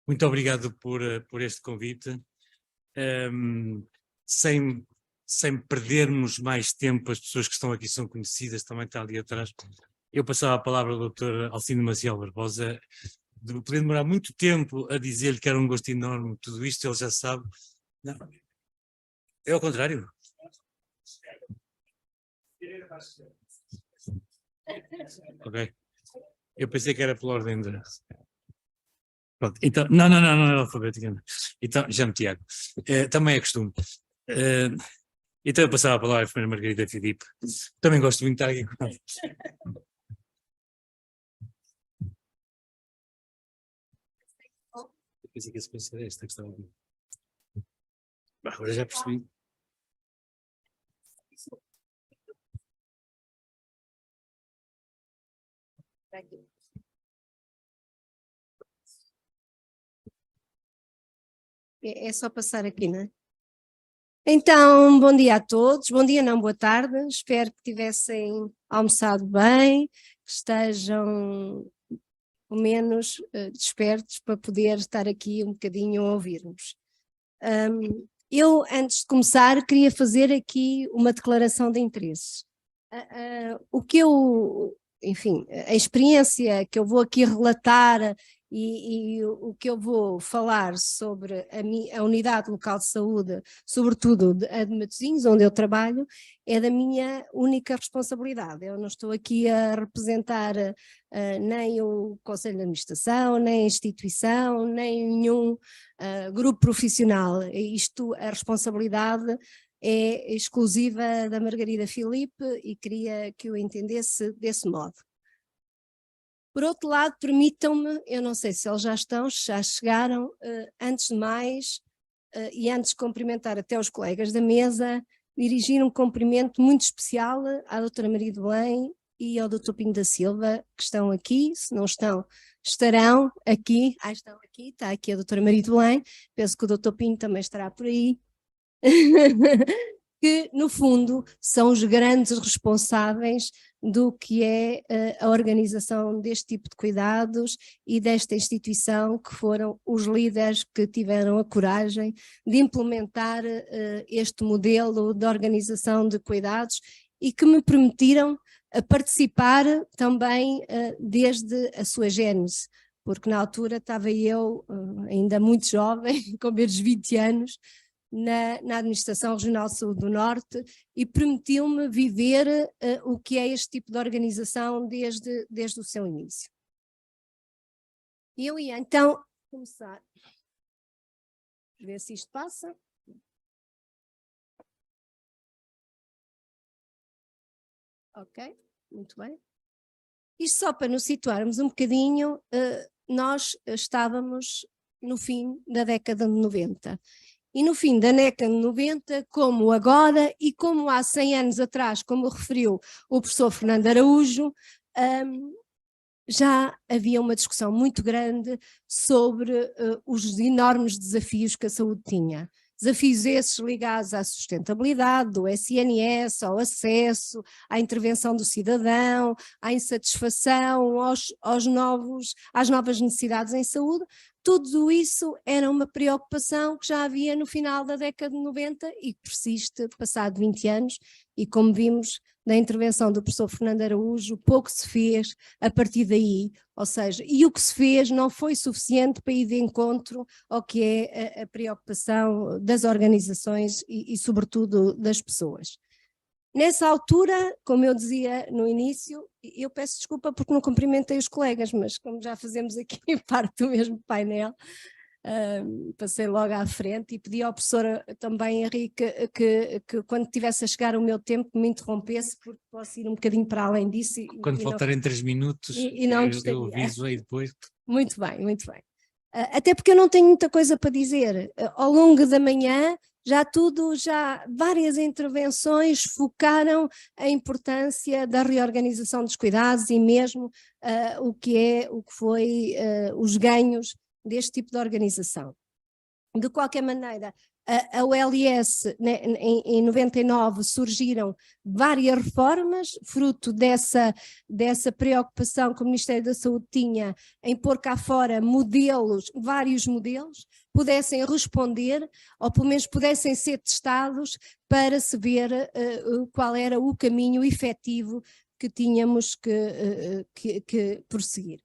Muito obrigado por este convite. Sem perdermos mais tempo, as pessoas que estão aqui são conhecidas, também está ali atrás. Eu passava a palavra ao Dr. Alcindo Maciel Barbosa. Podia demorar muito tempo a dizer-lhe que era um gosto enorme, tudo isto ele já sabe. Não. É ao contrário. Ok. Eu pensei que era pela ordem de... Pronto, então, não é alfabeticamente. Então, já me Tiago. Também é costume. Então eu passava a palavra à Sra. Margarida Filipe. Também gosto muito de estar aqui com ela. Eu pensei que ia pensar esta questão aqui. Agora já percebi. É só passar aqui, não é? Então, bom dia a todos, bom dia não, boa tarde, espero que tivessem almoçado bem, que estejam pelo menos despertos para poder estar aqui um bocadinho a ouvir-nos. Eu, antes de começar, queria fazer aqui uma declaração de interesse. Enfim, a experiência que eu vou aqui relatar e o que eu vou falar sobre a unidade local de saúde, sobretudo a de Matosinhos, onde eu trabalho, é da minha única responsabilidade. Eu não estou aqui a representar nem o Conselho de Administração, nem a instituição, nem nenhum grupo profissional. A responsabilidade é exclusiva da Margarida Filipe e queria que eu entendesse desse modo. Por outro lado, permitam-me, eu não sei se eles já chegaram, antes de mais, e antes de cumprimentar até os colegas da mesa, dirigir um cumprimento muito especial à doutora Maria de Belém e ao doutor Pinho da Silva, que estão aqui, se não estão, estarão aqui. Estão aqui, está aqui a doutora Maria de Belém, penso que o doutor Pinho também estará por aí. Que, no fundo, são os grandes responsáveis do que é a organização deste tipo de cuidados e desta instituição, que foram os líderes que tiveram a coragem de implementar este modelo de organização de cuidados e que me permitiram participar também desde a sua gênese, porque na altura estava eu ainda muito jovem, com menos de 20 anos, na Administração Regional de Saúde do Norte, e permitiu-me viver o que é este tipo de organização desde o seu início. Eu ia então começar, ver se isto passa. Ok, muito bem. Isto só para nos situarmos um bocadinho, nós estávamos no fim da década de 90. E no fim da década de 90, como agora e como há 100 anos atrás, como referiu o professor Fernando Araújo, já havia uma discussão muito grande sobre os enormes desafios que a saúde tinha. Desafios esses ligados à sustentabilidade do SNS, ao acesso, à intervenção do cidadão, à insatisfação, às novas necessidades em saúde. Tudo isso era uma preocupação que já havia no final da década de 90 e que persiste passado 20 anos, e como vimos na intervenção do professor Fernando Araújo, pouco se fez a partir daí, ou seja, e o que se fez não foi suficiente para ir de encontro ao que é a preocupação das organizações e sobretudo das pessoas. Nessa altura, como eu dizia no início, eu peço desculpa porque não cumprimentei os colegas, mas como já fazemos aqui parte do mesmo painel, passei logo à frente e pedi ao professor também, Henrique, que quando tivesse a chegar o meu tempo me interrompesse, porque posso ir um bocadinho para além disso. Quando faltarem 3 minutos, eu aviso aí depois. Muito bem, muito bem. Até porque eu não tenho muita coisa para dizer. Ao longo da manhã, várias intervenções focaram a importância da reorganização dos cuidados e mesmo o que foi os ganhos deste tipo de organização. De qualquer maneira, A OLS, né, em 99, surgiram várias reformas, fruto dessa preocupação que o Ministério da Saúde tinha em pôr cá fora modelos, vários modelos, pudessem responder, ou pelo menos pudessem ser testados para se ver qual era o caminho efetivo que tínhamos que prosseguir.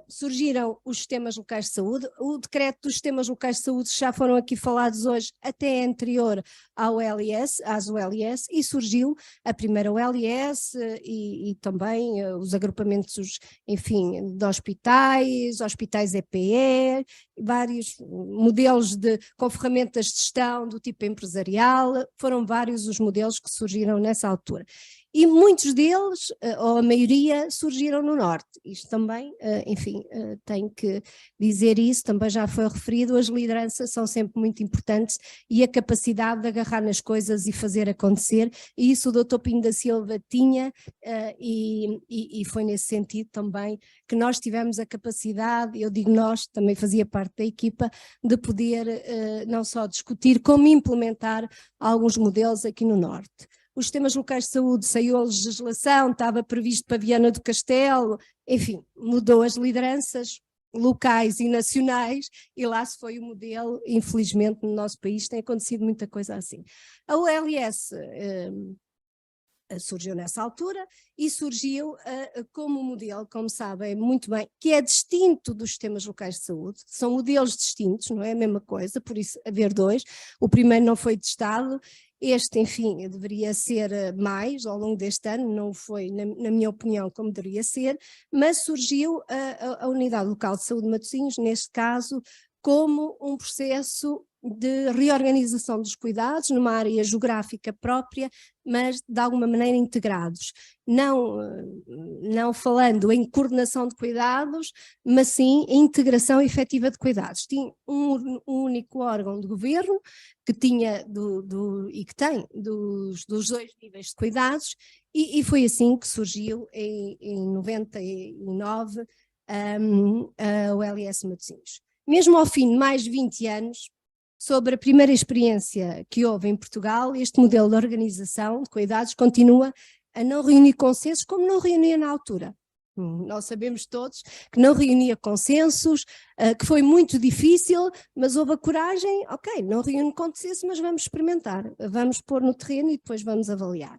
Surgiram os sistemas locais de saúde. O decreto dos sistemas locais de saúde já foram aqui falados hoje, até é anterior às OLS, e surgiu a primeira OLS e também os agrupamentos, enfim, de hospitais EPE, vários modelos com ferramentas de gestão do tipo empresarial, foram vários os modelos que surgiram nessa altura. E muitos deles, ou a maioria, surgiram no Norte. Isto também, enfim, tenho que dizer isso, também já foi referido, as lideranças são sempre muito importantes e a capacidade de agarrar nas coisas e fazer acontecer, e isso o Dr. Pinho da Silva tinha, e foi nesse sentido também que nós tivemos a capacidade, eu digo nós, também fazia parte da equipa, de poder não só discutir, como implementar alguns modelos aqui no Norte. Os sistemas locais de saúde, saiu a legislação, estava previsto para Viana do Castelo, enfim, mudou as lideranças locais e nacionais e lá se foi o modelo. Infelizmente no nosso país tem acontecido muita coisa assim. A OLS surgiu nessa altura e surgiu como modelo, como sabem muito bem, que é distinto dos sistemas locais de saúde, são modelos distintos, não é a mesma coisa, por isso haver dois. O primeiro não foi testado, este, enfim, deveria ser mais ao longo deste ano, não foi, na minha opinião, como deveria ser, mas surgiu a Unidade Local de Saúde de Matosinhos, neste caso, como um processo de reorganização dos cuidados numa área geográfica própria, mas de alguma maneira integrados, não falando em coordenação de cuidados, mas sim em integração efetiva de cuidados. Tinha um único órgão de governo que tinha e que tem dos dois níveis de cuidados, e foi assim que surgiu em 99 a OLS Matosinhos. Mesmo ao fim de mais de 20 anos, sobre a primeira experiência que houve em Portugal, este modelo de organização de cuidados continua a não reunir consensos, como não reunia na altura. Nós sabemos todos que não reunia consensos, que foi muito difícil, mas houve a coragem, ok, não reúne consenso, mas vamos experimentar, vamos pôr no terreno e depois vamos avaliar.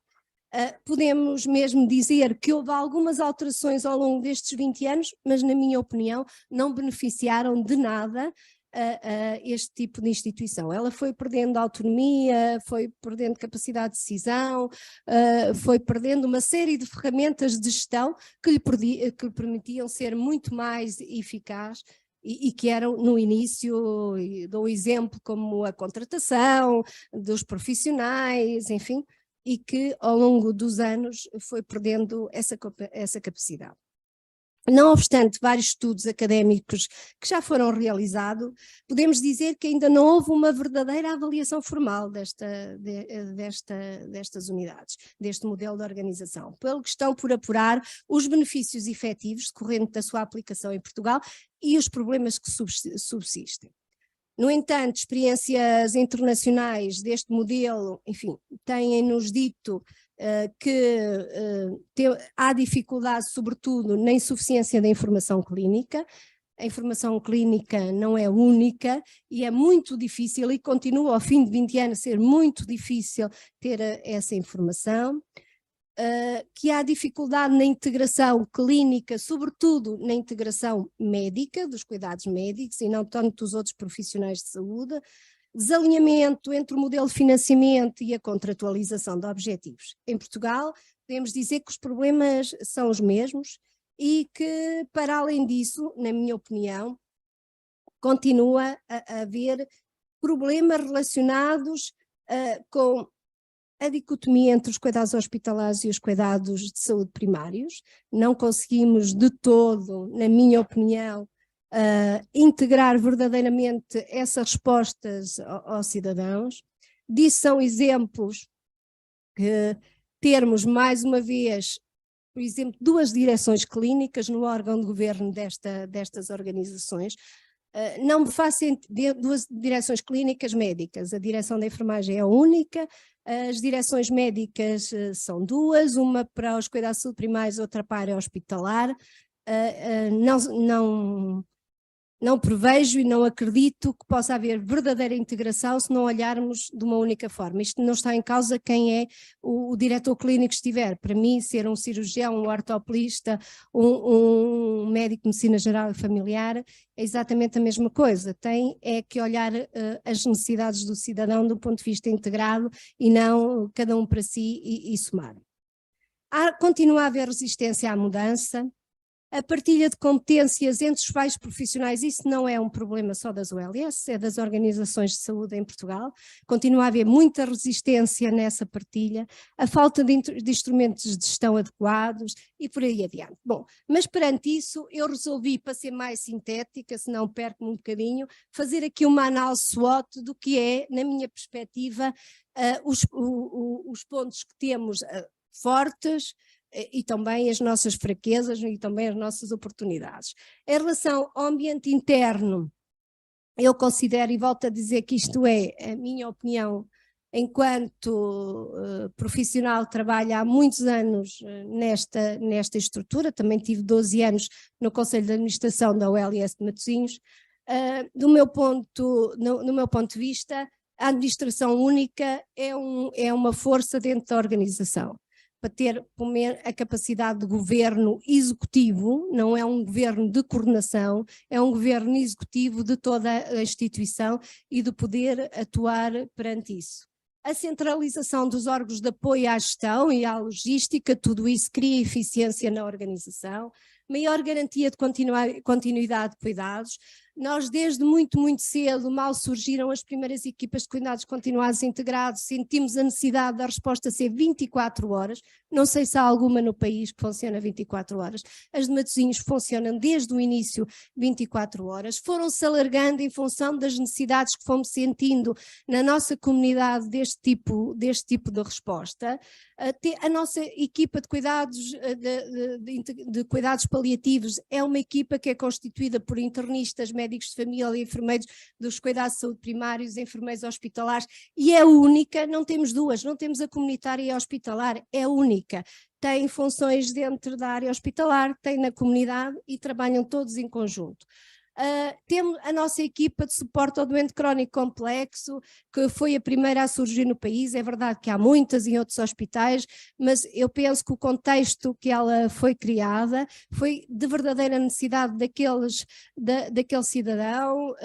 Podemos mesmo dizer que houve algumas alterações ao longo destes 20 anos, mas na minha opinião não beneficiaram de nada este tipo de instituição. Ela foi perdendo autonomia, foi perdendo capacidade de decisão, foi perdendo uma série de ferramentas de gestão que lhe permitiam ser muito mais eficaz e que eram no início, dou exemplo como a contratação dos profissionais, enfim, e que ao longo dos anos foi perdendo essa capacidade. Não obstante vários estudos académicos que já foram realizados, podemos dizer que ainda não houve uma verdadeira avaliação formal destas unidades, deste modelo de organização, pelo que estão por apurar os benefícios efetivos decorrentes da sua aplicação em Portugal e os problemas que subsistem. No entanto, experiências internacionais deste modelo, enfim, têm-nos dito que há dificuldade, sobretudo, na insuficiência da informação clínica. A informação clínica não é única e é muito difícil, e continua ao fim de 20 anos a ser muito difícil ter essa informação. Que há dificuldade na integração clínica, sobretudo na integração médica, dos cuidados médicos e não tanto dos outros profissionais de saúde, desalinhamento entre o modelo de financiamento e a contratualização de objetivos. Em Portugal, podemos dizer que os problemas são os mesmos e que, para além disso, na minha opinião, continua a haver problemas relacionados com a dicotomia entre os cuidados hospitalares e os cuidados de saúde primários. Não conseguimos de todo, na minha opinião, integrar verdadeiramente essas respostas aos cidadãos. Disso são exemplos que termos, mais uma vez, por exemplo, duas direções clínicas no órgão de governo destas organizações. Não me faço duas direções clínicas médicas, a direção da enfermagem é única, as direções médicas são duas, uma para os cuidados de saúde primários, outra para a área hospitalar. Não prevejo e não acredito que possa haver verdadeira integração se não olharmos de uma única forma. Isto não está em causa quem é o diretor clínico que estiver. Para mim, ser um cirurgião, um ortopedista, um médico de medicina geral e familiar é exatamente a mesma coisa. Tem que olhar as necessidades do cidadão do ponto de vista integrado e não cada um para si e somar. Continua a haver resistência à mudança. A partilha de competências entre os vários profissionais, isso não é um problema só das OLS, é das organizações de saúde em Portugal. Continua a haver muita resistência nessa partilha, a falta de instrumentos de gestão adequados e por aí adiante. Bom, mas perante isso eu resolvi, para ser mais sintética, senão perco-me um bocadinho, fazer aqui uma análise SWOT do que é, na minha perspectiva, os pontos que temos fortes, e também as nossas fraquezas e também as nossas oportunidades. Em relação ao ambiente interno, eu considero, e volto a dizer que isto é a minha opinião, enquanto profissional trabalho há muitos anos nesta estrutura, também tive 12 anos no Conselho de Administração da OLS de Matosinhos. No meu ponto de vista, a administração única é uma força dentro da organização, para ter a capacidade de governo executivo, não é um governo de coordenação, é um governo executivo de toda a instituição e de poder atuar perante isso. A centralização dos órgãos de apoio à gestão e à logística, tudo isso cria eficiência na organização, maior garantia de continuidade de cuidados. Nós desde muito cedo, mal surgiram as primeiras equipas de cuidados continuados integrados, sentimos a necessidade da resposta ser 24 horas, não sei se há alguma no país que funciona 24 horas, as de Matosinhos funcionam desde o início 24 horas, foram-se alargando em função das necessidades que fomos sentindo na nossa comunidade deste tipo de resposta. A nossa equipa de cuidados, de cuidados paliativos é uma equipa que é constituída por internistas, médicos de família, enfermeiros dos cuidados de saúde primários, enfermeiros hospitalares, e é única, não temos duas, não temos a comunitária e a hospitalar, é única. Tem funções dentro da área hospitalar, tem na comunidade e trabalham todos em conjunto. Temos a nossa equipa de suporte ao doente crónico complexo, que foi a primeira a surgir no país. É verdade que há muitas em outros hospitais, mas eu penso que o contexto que ela foi criada foi de verdadeira necessidade daquele cidadão,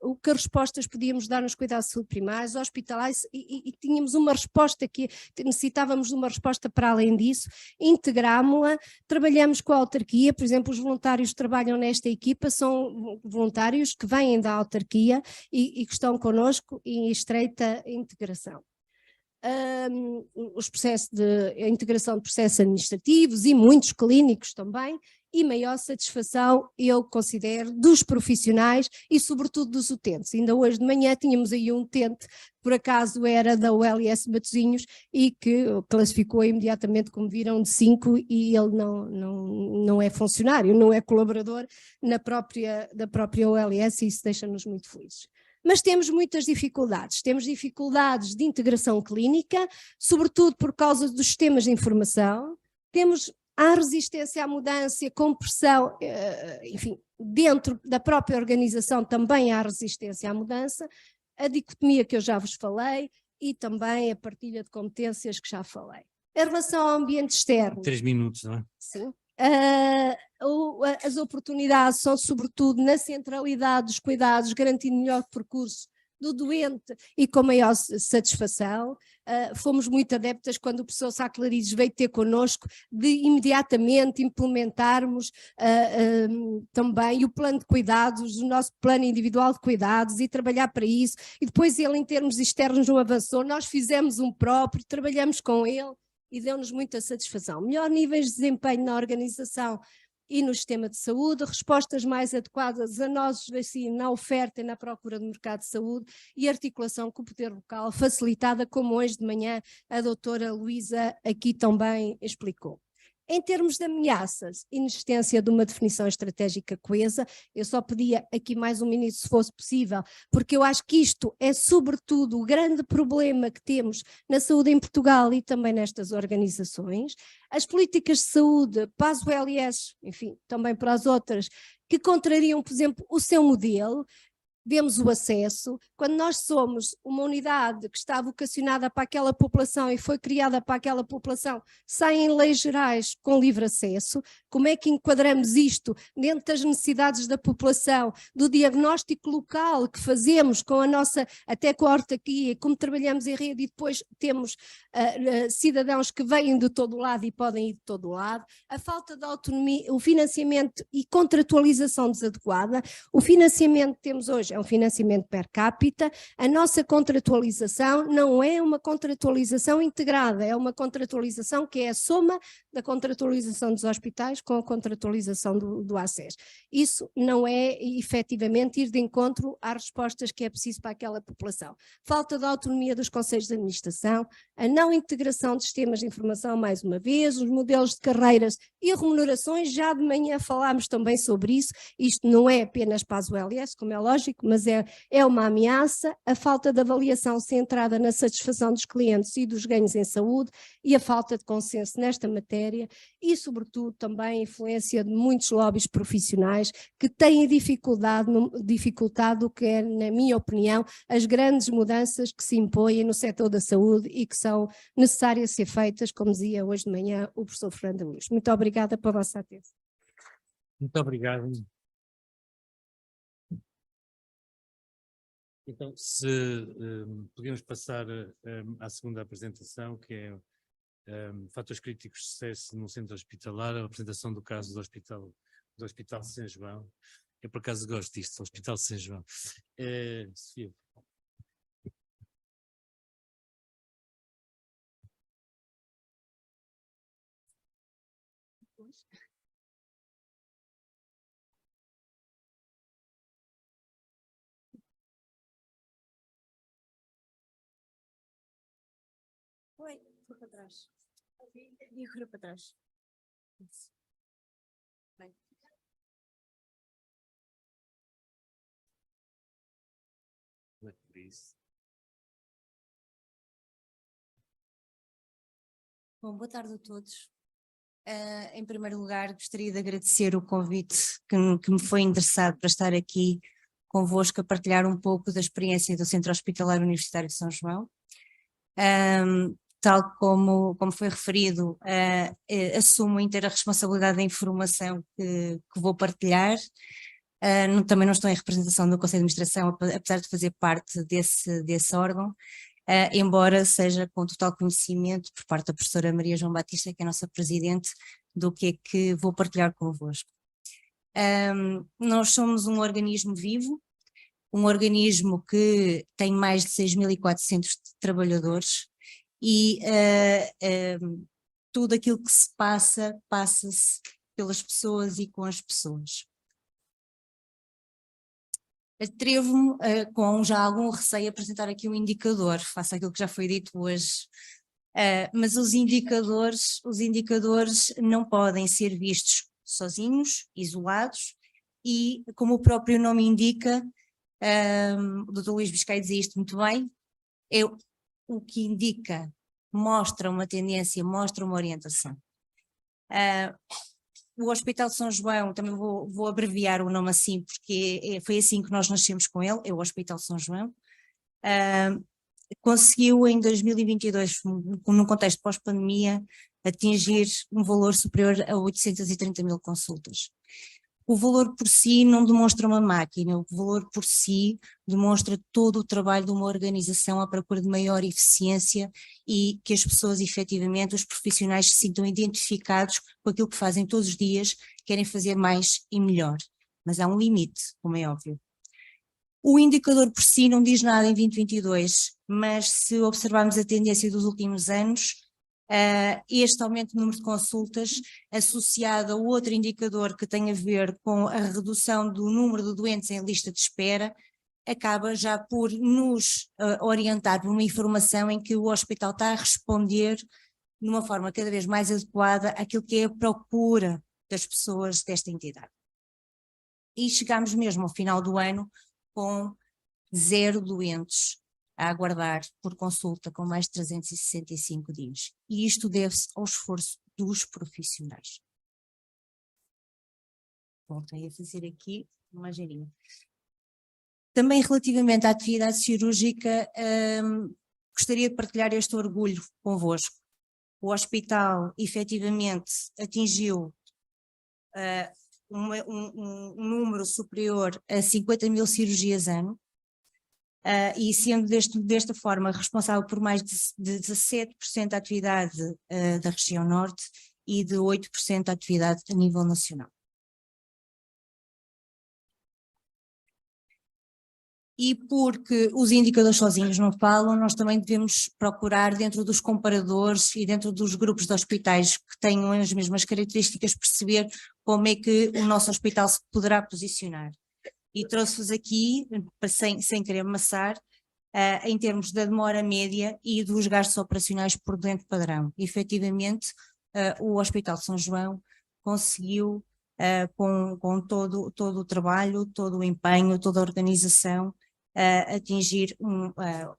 o que respostas podíamos dar nos cuidados de saúde primários, hospitalares, e tínhamos uma resposta que necessitávamos de uma resposta para além disso, integrámo-la, trabalhamos com a autarquia, por exemplo, os voluntários que trabalham nesta equipa são voluntários que vêm da autarquia e que estão connosco em estreita integração. Os processos a integração de processos administrativos e muitos clínicos também, e maior satisfação, eu considero, dos profissionais e sobretudo dos utentes. Ainda hoje de manhã tínhamos aí um utente, por acaso era da OLS Matosinhos, e que classificou imediatamente, como viram, de 5, e ele não é funcionário, não é colaborador da própria OLS, e isso deixa-nos muito felizes. Mas temos muitas dificuldades, temos dificuldades de integração clínica, sobretudo por causa dos sistemas de informação, há resistência à mudança, com pressão, enfim, dentro da própria organização também há resistência à mudança, a dicotomia que eu já vos falei e também a partilha de competências que já falei. Em relação ao ambiente externo... 3 minutos, não é? Sim. As oportunidades são sobretudo na centralidade dos cuidados, garantindo melhor percurso do doente e com maior satisfação. Fomos muito adeptas quando o professor Sá Clarides veio ter connosco de imediatamente implementarmos também o plano de cuidados, o nosso plano individual de cuidados e trabalhar para isso, e depois ele em termos externos não avançou, nós fizemos um próprio, trabalhamos com ele e deu-nos muita satisfação. Melhor níveis de desempenho na organização e no sistema de saúde, respostas mais adequadas a nós na oferta e na procura do mercado de saúde e articulação com o poder local, facilitada, como hoje de manhã a doutora Luísa aqui também explicou. Em termos de ameaças, inexistência de uma definição estratégica coesa, eu só pedia aqui mais um minuto se fosse possível, porque eu acho que isto é sobretudo o grande problema que temos na saúde em Portugal e também nestas organizações. As políticas de saúde, para as ULS, enfim, também para as outras, que contrariam, por exemplo, o seu modelo. Vemos o acesso, quando nós somos uma unidade que está vocacionada para aquela população e foi criada para aquela população, saem leis gerais com livre acesso, como é que enquadramos isto dentro das necessidades da população, do diagnóstico local que fazemos com a nossa, até com a autarquia, como trabalhamos em rede e depois temos cidadãos que vêm de todo o lado e podem ir de todo o lado, a falta de autonomia, o financiamento e contratualização desadequada, o financiamento que temos hoje é um financiamento per capita, a nossa contratualização não é uma contratualização integrada, é uma contratualização que é a soma da contratualização dos hospitais com a contratualização do ACES. Isso não é efetivamente ir de encontro às respostas que é preciso para aquela população. Falta de autonomia dos conselhos de administração, a não integração de sistemas de informação, mais uma vez, os modelos de carreiras e remunerações, já de manhã falámos também sobre isso, isto não é apenas para as ULS, como é lógico, mas é uma ameaça, a falta de avaliação centrada na satisfação dos clientes e dos ganhos em saúde e a falta de consenso nesta matéria e, sobretudo, também a influência de muitos lobbies profissionais que têm dificultado o que é, na minha opinião, as grandes mudanças que se impõem no setor da saúde e que são necessárias ser feitas, como dizia hoje de manhã o professor Fernando Luís. Muito obrigada pela vossa atenção. Muito obrigado. Então, se podemos passar à segunda apresentação, que é fatores críticos de sucesso no centro hospitalar, a apresentação do caso do Hospital São João. Eu, por acaso, gosto disto, do Hospital São João. Sofia. Oi, foi para trás. E agora para trás. Isso. Bem. Bom, boa tarde a todos. Em primeiro lugar, gostaria de agradecer o convite que me foi endereçado para estar aqui convosco a partilhar um pouco da experiência do Centro Hospitalar Universitário de São João. Tal como foi referido, assumo inteira responsabilidade da informação que vou partilhar. Também não estou em representação do Conselho de Administração, apesar de fazer parte desse órgão, embora seja com total conhecimento por parte da professora Maria João Batista, que é a nossa presidente, do que é que vou partilhar convosco. Nós somos um organismo vivo, um organismo que tem mais de 6.400 trabalhadores e tudo aquilo que se passa-se pelas pessoas e com as pessoas. Atrevo-me, com já algum receio, a apresentar aqui um indicador, face àquilo que já foi dito hoje, mas os indicadores não podem ser vistos sozinhos, isolados, e como o próprio nome indica, o Dr. Luís Biscay dizia isto muito bem, o que indica, mostra uma tendência, mostra uma orientação. O Hospital de São João, também vou abreviar o nome assim, porque foi assim que nós nascemos com ele, é o Hospital de São João. Conseguiu em 2022, num contexto pós-pandemia, atingir um valor superior a 830 mil consultas. O valor por si não demonstra uma máquina, o valor por si demonstra todo o trabalho de uma organização à procura de maior eficiência e que as pessoas efetivamente, os profissionais se sintam identificados com aquilo que fazem todos os dias, querem fazer mais e melhor, mas há um limite, como é óbvio. O indicador por si não diz nada em 2022, mas se observarmos a tendência dos últimos anos, este aumento do número de consultas associado a outro indicador que tem a ver com a redução do número de doentes em lista de espera, acaba já por nos orientar por uma informação em que o hospital está a responder de uma forma cada vez mais adequada àquilo que é a procura das pessoas desta entidade. E chegámos mesmo ao final do ano com 0 doentes a aguardar por consulta com mais de 365 dias. E isto deve-se ao esforço dos profissionais. Voltei a fazer aqui uma ageirinha. Também relativamente à atividade cirúrgica, gostaria de partilhar este orgulho convosco. O hospital efetivamente atingiu um número superior a 50 mil cirurgias ano, e sendo desta forma responsável por mais de 17% da atividade da região norte e de 8% da atividade a nível nacional. E porque os indicadores sozinhos não falam, nós também devemos procurar dentro dos comparadores e dentro dos grupos de hospitais que tenham as mesmas características perceber como é que o nosso hospital se poderá posicionar. E trouxe-vos aqui, sem querer amassar, em termos da demora média e dos gastos operacionais por doente padrão. E, efetivamente, o Hospital de São João conseguiu, com todo o trabalho, todo o empenho, toda a organização, atingir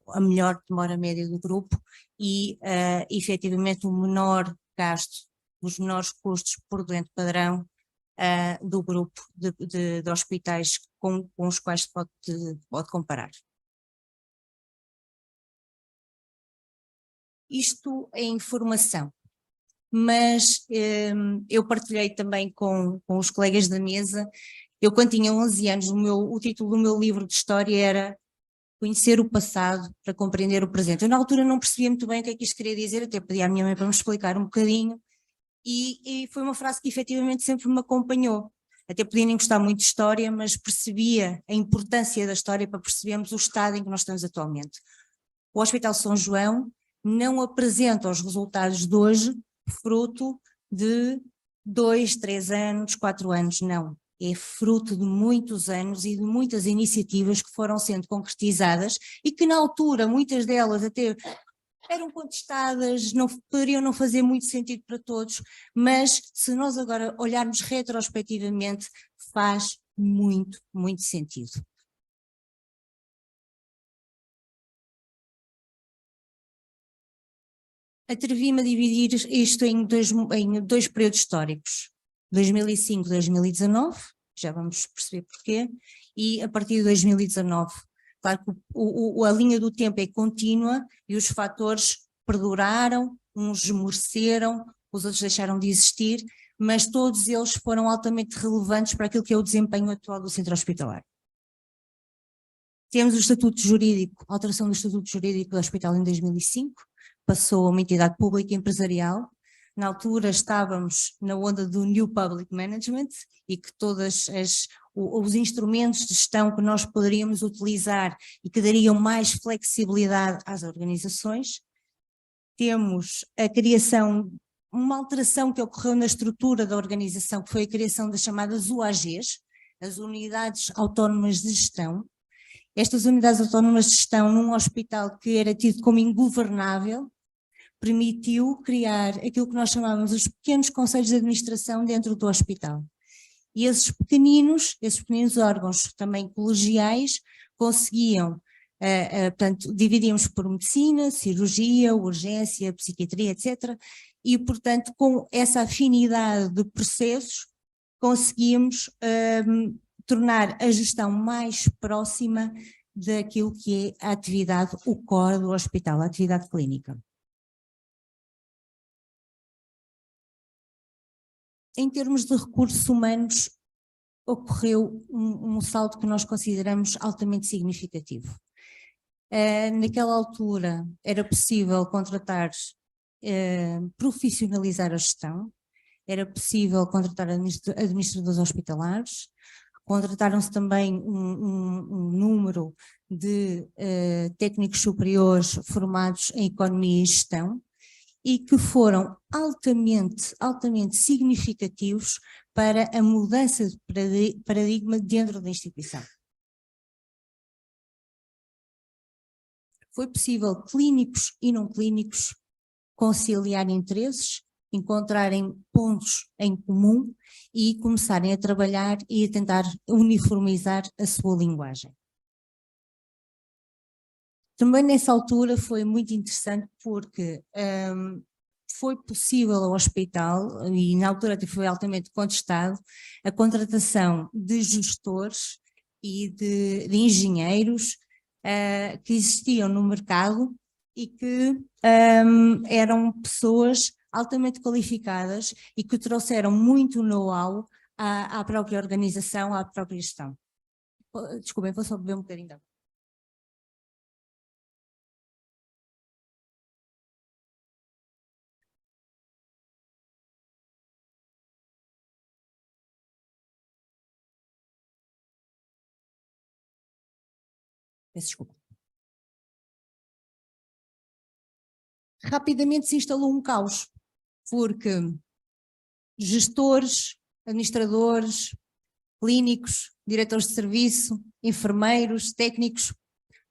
a melhor demora média do grupo e, efetivamente, o menor gasto, os menores custos por doente padrão do grupo de hospitais com os quais se pode comparar. Isto é informação, mas eu partilhei também com os colegas da mesa. Eu, quando tinha 11 anos, o título do meu livro de história era Conhecer o passado para compreender o presente. Eu na altura não percebia muito bem o que é que isto queria dizer, até pedi à minha mãe para me explicar um bocadinho, e foi uma frase que efetivamente sempre me acompanhou. Até podia nem gostar muito de história, mas percebia a importância da história para percebermos o estado em que nós estamos atualmente. O Hospital São João não apresenta os resultados de hoje fruto de 2, 3 anos, 4 anos, não. É fruto de muitos anos e de muitas iniciativas que foram sendo concretizadas e que na altura, muitas delas até eram contestadas, poderiam não fazer muito sentido para todos, mas se nós agora olharmos retrospectivamente, faz muito, muito sentido. Atrevi-me a dividir isto em dois períodos históricos, 2005, 2019, já vamos perceber porquê, e a partir de 2019. Claro que a linha do tempo é contínua e os fatores perduraram, uns esmoreceram, os outros deixaram de existir, mas todos eles foram altamente relevantes para aquilo que é o desempenho atual do centro hospitalar. Temos o estatuto jurídico, a alteração do estatuto jurídico do hospital em 2005, passou a uma entidade pública empresarial. Na altura estávamos na onda do New Public Management e que todos os instrumentos de gestão que nós poderíamos utilizar e que dariam mais flexibilidade às organizações. Temos a criação, uma alteração que ocorreu na estrutura da organização, que foi a criação das chamadas UAGs, as Unidades Autónomas de Gestão. Estas unidades autónomas de gestão num hospital que era tido como ingovernável, permitiu criar aquilo que nós chamávamos os pequenos conselhos de administração dentro do hospital. E esses pequeninos órgãos também colegiais conseguiam, portanto, dividíamos por medicina, cirurgia, urgência, psiquiatria, etc. E, portanto, com essa afinidade de processos, conseguíamos tornar a gestão mais próxima daquilo que é a atividade, o core do hospital, a atividade clínica. Em termos de recursos humanos, ocorreu um salto que nós consideramos altamente significativo. Naquela altura era possível contratar, profissionalizar a gestão, era possível contratar administradores hospitalares, contrataram-se também um número de técnicos superiores formados em economia e gestão, e que foram altamente significativos para a mudança de paradigma dentro da instituição. Foi possível clínicos e não clínicos conciliar interesses, encontrarem pontos em comum e começarem a trabalhar e a tentar uniformizar a sua linguagem. Também nessa altura foi muito interessante porque foi possível ao hospital, e na altura até foi altamente contestado, a contratação de gestores e de engenheiros que existiam no mercado e que eram pessoas altamente qualificadas e que trouxeram muito know-how à própria organização, à própria gestão. Desculpem, vou só beber um bocadinho de água. Peço desculpa. Rapidamente se instalou um caos, porque gestores, administradores, clínicos, diretores de serviço, enfermeiros, técnicos,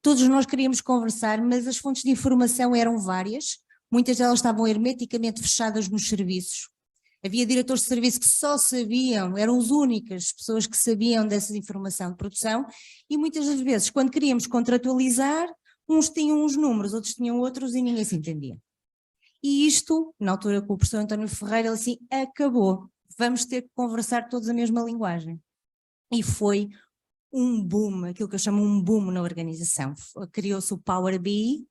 todos nós queríamos conversar, mas as fontes de informação eram várias, muitas delas estavam hermeticamente fechadas nos serviços. Havia diretores de serviço que só sabiam, eram as únicas pessoas que sabiam dessa informação de produção, e muitas das vezes, quando queríamos contratualizar, uns tinham uns números, outros tinham outros e ninguém se entendia. E isto, na altura com o professor António Ferreira, ele assim, acabou, vamos ter que conversar todos a mesma linguagem. E foi um boom, aquilo que eu chamo um boom na organização. Criou-se o Power BI,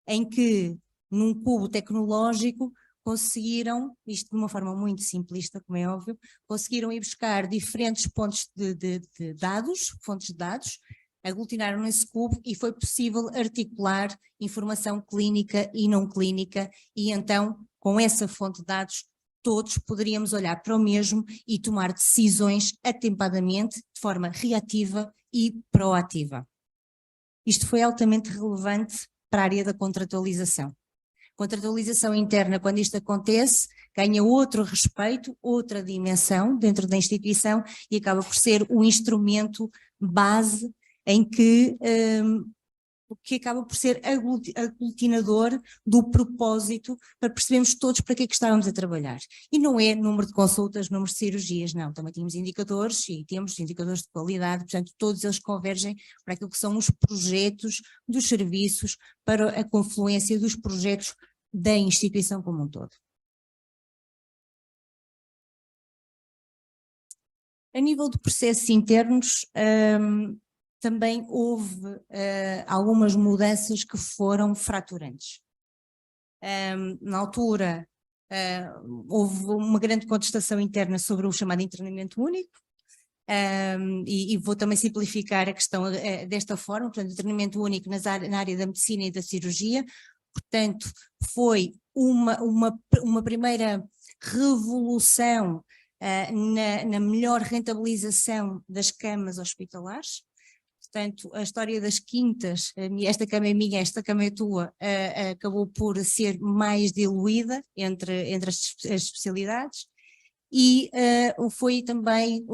em que, num cubo tecnológico, conseguiram, isto de uma forma muito simplista, como é óbvio, conseguiram ir buscar diferentes pontos de dados, fontes de dados, aglutinaram nesse cubo e foi possível articular informação clínica e não clínica, e então, com essa fonte de dados, todos poderíamos olhar para o mesmo e tomar decisões atempadamente, de forma reativa e proativa. Isto foi altamente relevante para a área da contratualização. Contratualização interna, quando isto acontece, ganha outro respeito, outra dimensão dentro da instituição e acaba por ser o instrumento base em que acaba por ser aglutinador do propósito para percebermos todos para que é que estávamos a trabalhar. E não é número de consultas, número de cirurgias, não. Também tínhamos indicadores e temos indicadores de qualidade, portanto todos eles convergem para aquilo que são os projetos dos serviços, para a confluência dos projetos da instituição como um todo. A nível de processos internos, também houve algumas mudanças que foram fraturantes. Na altura houve uma grande contestação interna sobre o chamado internamento único, e vou também simplificar a questão desta forma, portanto, internamento único na área da medicina e da cirurgia, portanto, foi uma primeira revolução na melhor rentabilização das camas hospitalares. Portanto, a história das quintas, esta cama é minha, esta cama é tua, acabou por ser mais diluída entre as especialidades, e foi também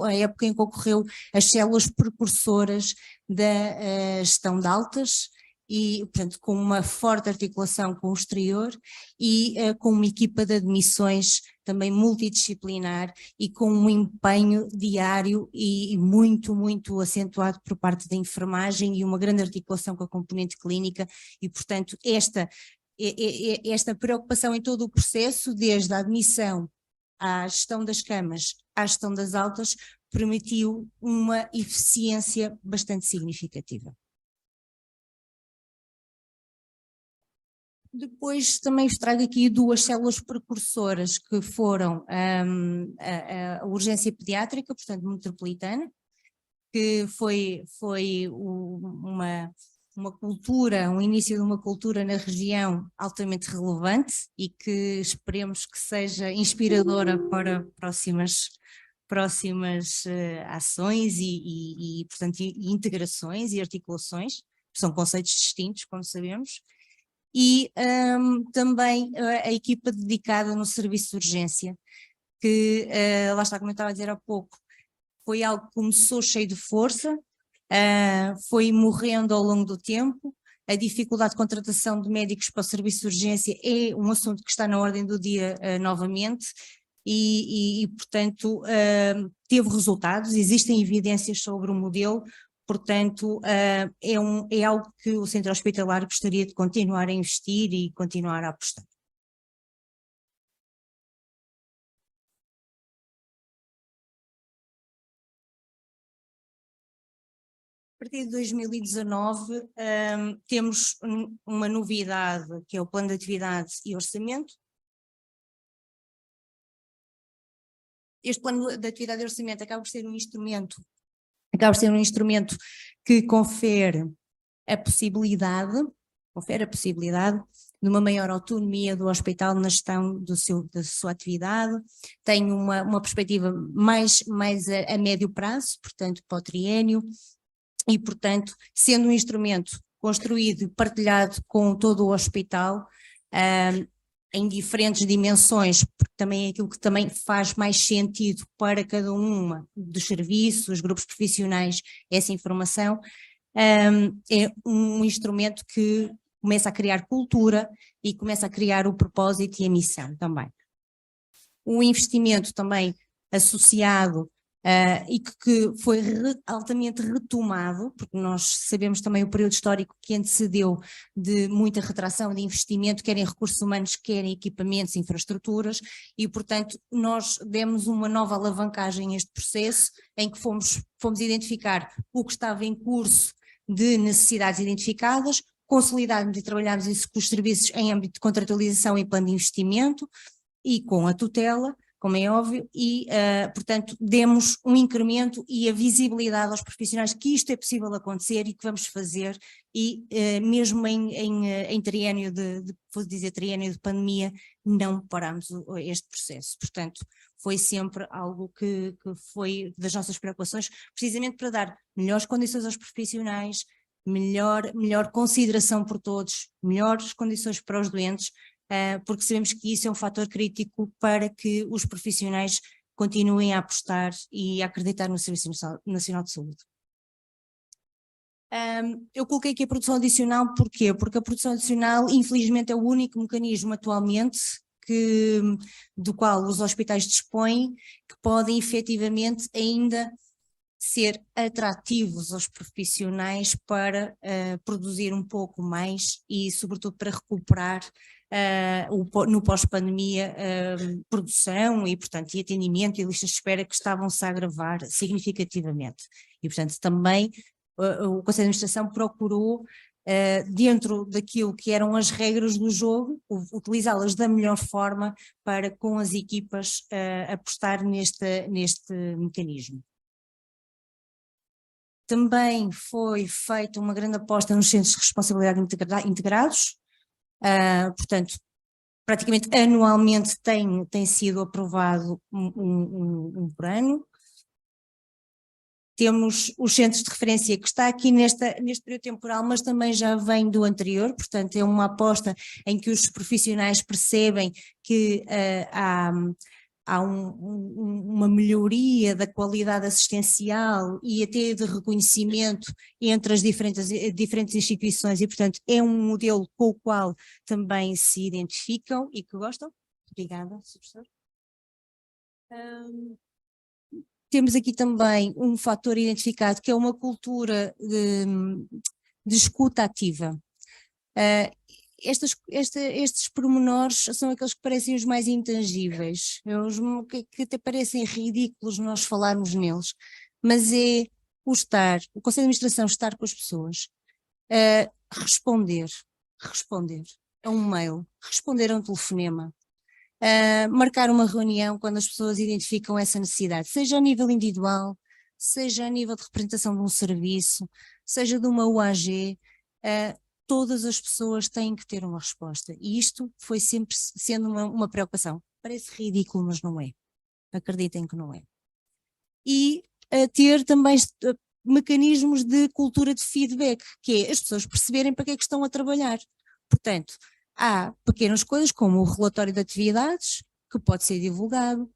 a época em que ocorreu as células precursoras da gestão de altas, e, portanto, com uma forte articulação com o exterior e com uma equipa de admissões também multidisciplinar e com um empenho diário e muito, muito acentuado por parte da enfermagem e uma grande articulação com a componente clínica, e, portanto, esta preocupação em todo o processo, desde a admissão à gestão das camas à gestão das altas, permitiu uma eficiência bastante significativa. Depois também vos trago aqui duas células precursoras que foram a urgência pediátrica, portanto metropolitana, que foi uma cultura, um início de uma cultura na região altamente relevante e que esperemos que seja inspiradora para próximas ações e portanto, integrações e articulações, são conceitos distintos, como sabemos. E também a equipa dedicada no serviço de urgência, que lá está, como eu estava a dizer há pouco, foi algo que começou cheio de força, foi morrendo ao longo do tempo, A dificuldade de contratação de médicos para o serviço de urgência é um assunto que está na ordem do dia novamente e portanto, teve resultados, existem evidências sobre o modelo, portanto, é algo que o Centro Hospitalar gostaria de continuar a investir e continuar a apostar. A partir de 2019, temos uma novidade, que é o Plano de Atividades e Orçamento. Este Plano de Atividade e Orçamento acaba por ser um instrumento que confere a possibilidade de uma maior autonomia do hospital na gestão da sua atividade, tem uma perspectiva mais a médio prazo, portanto para o triênio, e portanto sendo um instrumento construído e partilhado com todo o hospital, em diferentes dimensões, porque também é aquilo que também faz mais sentido para cada uma dos serviços, dos grupos profissionais, essa informação, é um instrumento que começa a criar cultura e começa a criar o propósito e a missão também. O investimento também associado e que foi altamente retomado, porque nós sabemos também o período histórico que antecedeu de muita retração de investimento, quer em recursos humanos, quer em equipamentos, infraestruturas, e portanto nós demos uma nova alavancagem a este processo, em que fomos identificar o que estava em curso de necessidades identificadas, consolidarmos e trabalharmos isso com os serviços em âmbito de contratualização e plano de investimento, e com a tutela, como é óbvio, e portanto demos um incremento e a visibilidade aos profissionais que isto é possível acontecer e que vamos fazer, e mesmo em triênio triênio de pandemia, não paramos este processo. Portanto, foi sempre algo que foi das nossas preocupações, precisamente para dar melhores condições aos profissionais, melhor consideração por todos, melhores condições para os doentes, porque sabemos que isso é um fator crítico para que os profissionais continuem a apostar e a acreditar no Serviço Nacional de Saúde. Eu coloquei aqui a produção adicional, porquê? Porque a produção adicional, infelizmente, é o único mecanismo atualmente do qual os hospitais dispõem, que podem efetivamente ainda ser atrativos aos profissionais para produzir um pouco mais e, sobretudo, para recuperar no pós-pandemia produção e, portanto, e atendimento e listas de espera que estavam-se a agravar significativamente. E, portanto, também o Conselho de Administração procurou, dentro daquilo que eram as regras do jogo, utilizá-las da melhor forma para, com as equipas, apostar neste mecanismo. Também foi feita uma grande aposta nos centros de responsabilidade integrados, portanto, praticamente anualmente tem sido aprovado um por ano. Temos os centros de referência que está aqui neste período temporal, mas também já vem do anterior, portanto é uma aposta em que os profissionais percebem que há uma melhoria da qualidade assistencial e até de reconhecimento entre as diferentes instituições e, portanto, é um modelo com o qual também se identificam e que gostam. Obrigada, Sr. Professor. Temos aqui também um fator identificado que é uma cultura de escuta ativa. Estes pormenores são aqueles que parecem os mais intangíveis, que até parecem ridículos nós falarmos neles, mas é o Conselho de Administração estar com as pessoas, responder a um mail, responder a um telefonema, marcar uma reunião quando as pessoas identificam essa necessidade, seja a nível individual, seja a nível de representação de um serviço, seja de uma UAG, todas as pessoas têm que ter uma resposta, e isto foi sempre sendo uma preocupação. Parece ridículo, mas não é. Acreditem que não é. E ter também mecanismos de cultura de feedback, que é as pessoas perceberem para que é que estão a trabalhar. Portanto, há pequenas coisas como o relatório de atividades, que pode ser divulgado,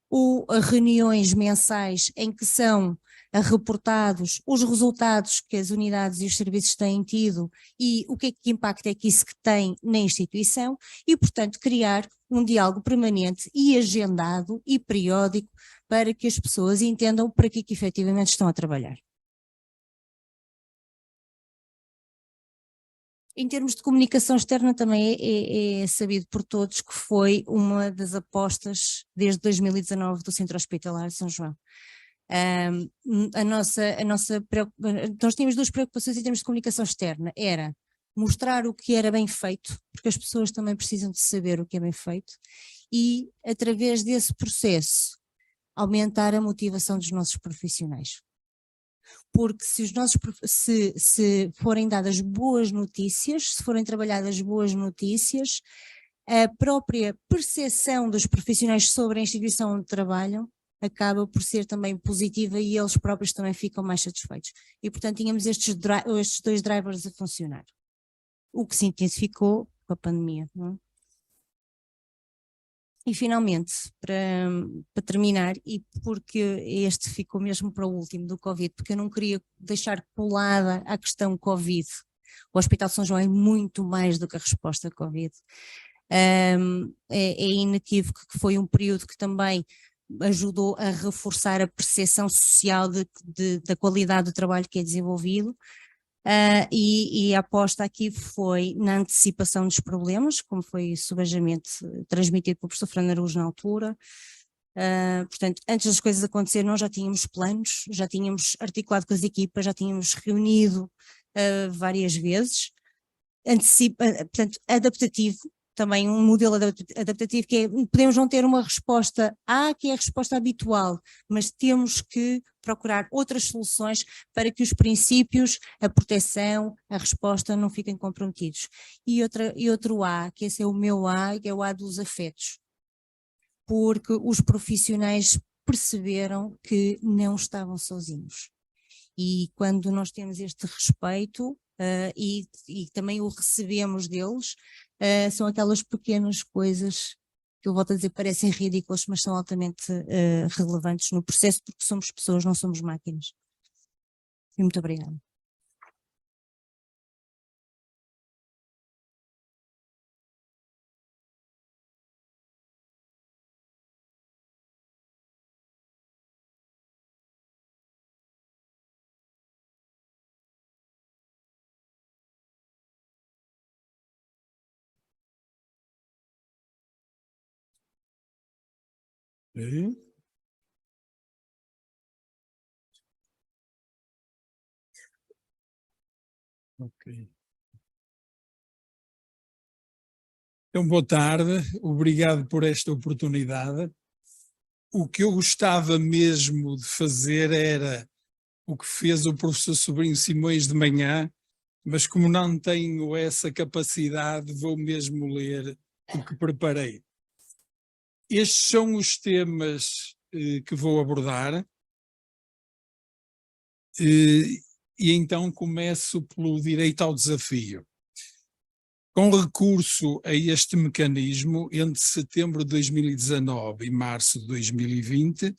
ou reuniões mensais em que são reportados os resultados que as unidades e os serviços têm tido e o que impacto é que isso tem na instituição e, portanto, criar um diálogo permanente e agendado e periódico para que as pessoas entendam para que efetivamente estão a trabalhar. Em termos de comunicação externa também é sabido por todos que foi uma das apostas desde 2019 do Centro Hospitalar de São João. Nós tínhamos duas preocupações em termos de comunicação externa, era mostrar o que era bem feito, porque as pessoas também precisam de saber o que é bem feito, e através desse processo aumentar a motivação dos nossos profissionais. Porque se forem dadas boas notícias, se forem trabalhadas boas notícias, a própria percepção dos profissionais sobre a instituição onde trabalham acaba por ser também positiva e eles próprios também ficam mais satisfeitos. E portanto tínhamos estes dois drivers a funcionar, o que se intensificou com a pandemia, não é? E finalmente, para terminar, e porque este ficou mesmo para o último do Covid, porque eu não queria deixar colada a questão Covid. O Hospital de São João é muito mais do que a resposta Covid. É inequívoco que foi um período que também ajudou a reforçar a percepção social da qualidade do trabalho que é desenvolvido. E a aposta aqui foi na antecipação dos problemas, como foi subejamente transmitido pelo professor Fernando Araújo na altura. Portanto, antes das coisas acontecerem, nós já tínhamos planos, já tínhamos articulado com as equipas, já tínhamos reunido várias vezes. Portanto, adaptativo, também um modelo adaptativo que é, podemos não ter uma resposta A, que é a resposta habitual, mas temos que procurar outras soluções para que os princípios, a proteção, a resposta não fiquem comprometidos. E outro A, que esse é o meu A, que é o A dos afetos, porque os profissionais perceberam que não estavam sozinhos. E quando nós temos este respeito e também o recebemos deles, são aquelas pequenas coisas que eu volto a dizer, parecem ridículas, mas são altamente relevantes no processo, porque somos pessoas, não somos máquinas. E muito obrigada. Ok. Então, boa tarde, obrigado por esta oportunidade. O que eu gostava mesmo de fazer era o que fez o professor Sobrinho Simões de manhã, mas como não tenho essa capacidade, vou mesmo ler o que preparei. Estes são os temas que vou abordar. E então começo pelo direito ao desafio. Com recurso a este mecanismo, entre setembro de 2019 e março de 2020,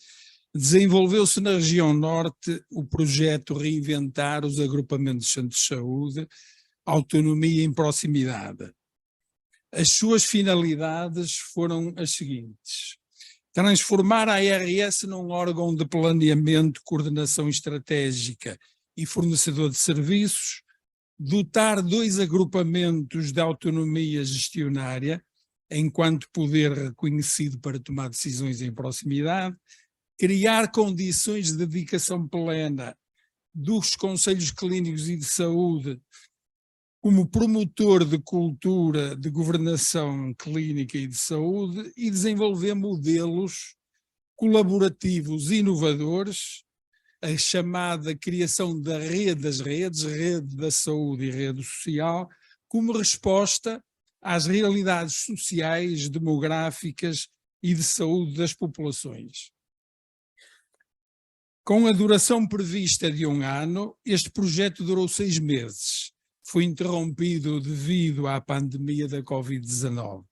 desenvolveu-se na região norte o projeto Reinventar os Agrupamentos de Centros de Saúde, Autonomia em Proximidade. As suas finalidades foram as seguintes: transformar a ARS num órgão de planeamento, coordenação estratégica e fornecedor de serviços, dotar 2 agrupamentos de autonomia gestionária, enquanto poder reconhecido para tomar decisões em proximidade, criar condições de dedicação plena dos conselhos clínicos e de saúde como promotor de cultura de governação clínica e de saúde e desenvolver modelos colaborativos inovadores, a chamada criação da rede das redes, rede da saúde e rede social, como resposta às realidades sociais, demográficas e de saúde das populações. Com a duração prevista de 1 ano, este projeto durou 6 meses. Foi interrompido devido à pandemia da Covid-19.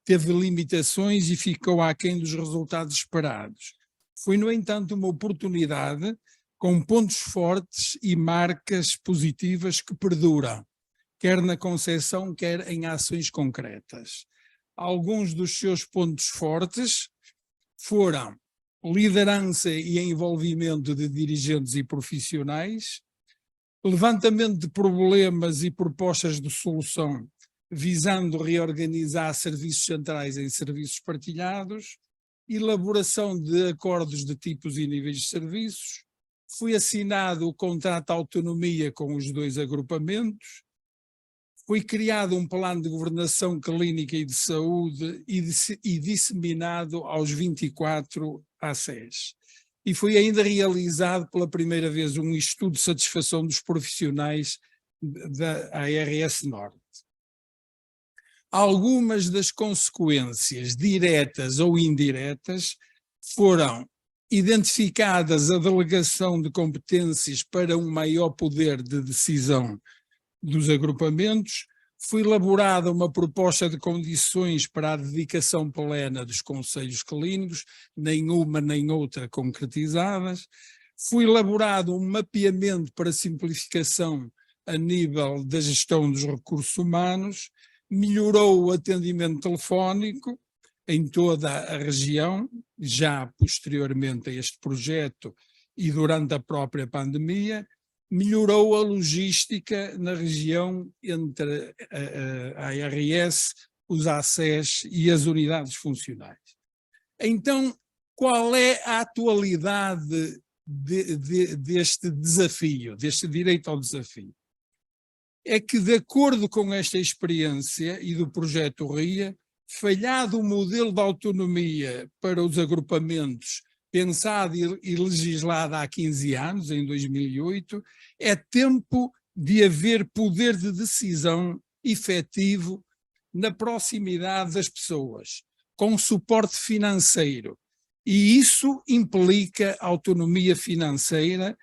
Teve limitações e ficou aquém dos resultados esperados. Foi, no entanto, uma oportunidade com pontos fortes e marcas positivas que perduram, quer na concepção, quer em ações concretas. Alguns dos seus pontos fortes foram liderança e envolvimento de dirigentes e profissionais, levantamento de problemas e propostas de solução, visando reorganizar serviços centrais em serviços partilhados, elaboração de acordos de tipos e níveis de serviços, foi assinado o contrato de autonomia com os 2 agrupamentos, foi criado um plano de governação clínica e de saúde e disseminado aos 24 ACES. E foi ainda realizado pela primeira vez um estudo de satisfação dos profissionais da ARS Norte. Algumas das consequências diretas ou indiretas foram identificadas a delegação de competências para um maior poder de decisão dos agrupamentos, foi elaborada uma proposta de condições para a dedicação plena dos conselhos clínicos, nem uma nem outra concretizadas, foi elaborado um mapeamento para simplificação a nível da gestão dos recursos humanos, melhorou o atendimento telefónico em toda a região, já posteriormente a este projeto e durante a própria pandemia, melhorou a logística na região entre a ARS, os ACES e as unidades funcionais. Então, qual é a atualidade deste desafio, deste direito ao desafio? É que, de acordo com esta experiência e do projeto RIA, falhado o modelo de autonomia para os agrupamentos pensado e legislado há 15 anos, em 2008, é tempo de haver poder de decisão efetivo na proximidade das pessoas, com suporte financeiro. E isso implica autonomia financeira,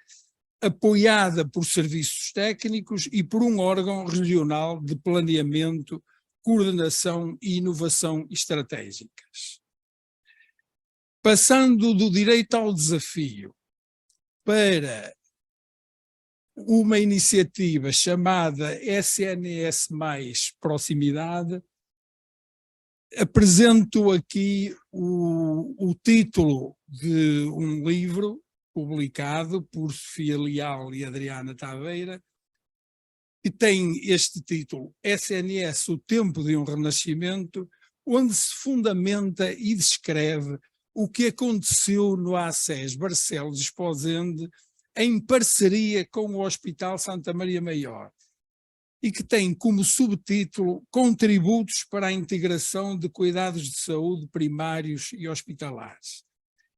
apoiada por serviços técnicos e por um órgão regional de planeamento, coordenação e inovação estratégicas. Passando do direito ao desafio para uma iniciativa chamada SNS Mais Proximidade, apresento aqui o título de um livro publicado por Sofia Leal e Adriana Taveira, que tem este título, SNS, o tempo de um renascimento, onde se fundamenta e descreve o que aconteceu no ACES Barcelos Esposende em parceria com o Hospital Santa Maria Maior e que tem como subtítulo Contributos para a integração de cuidados de saúde primários e hospitalares.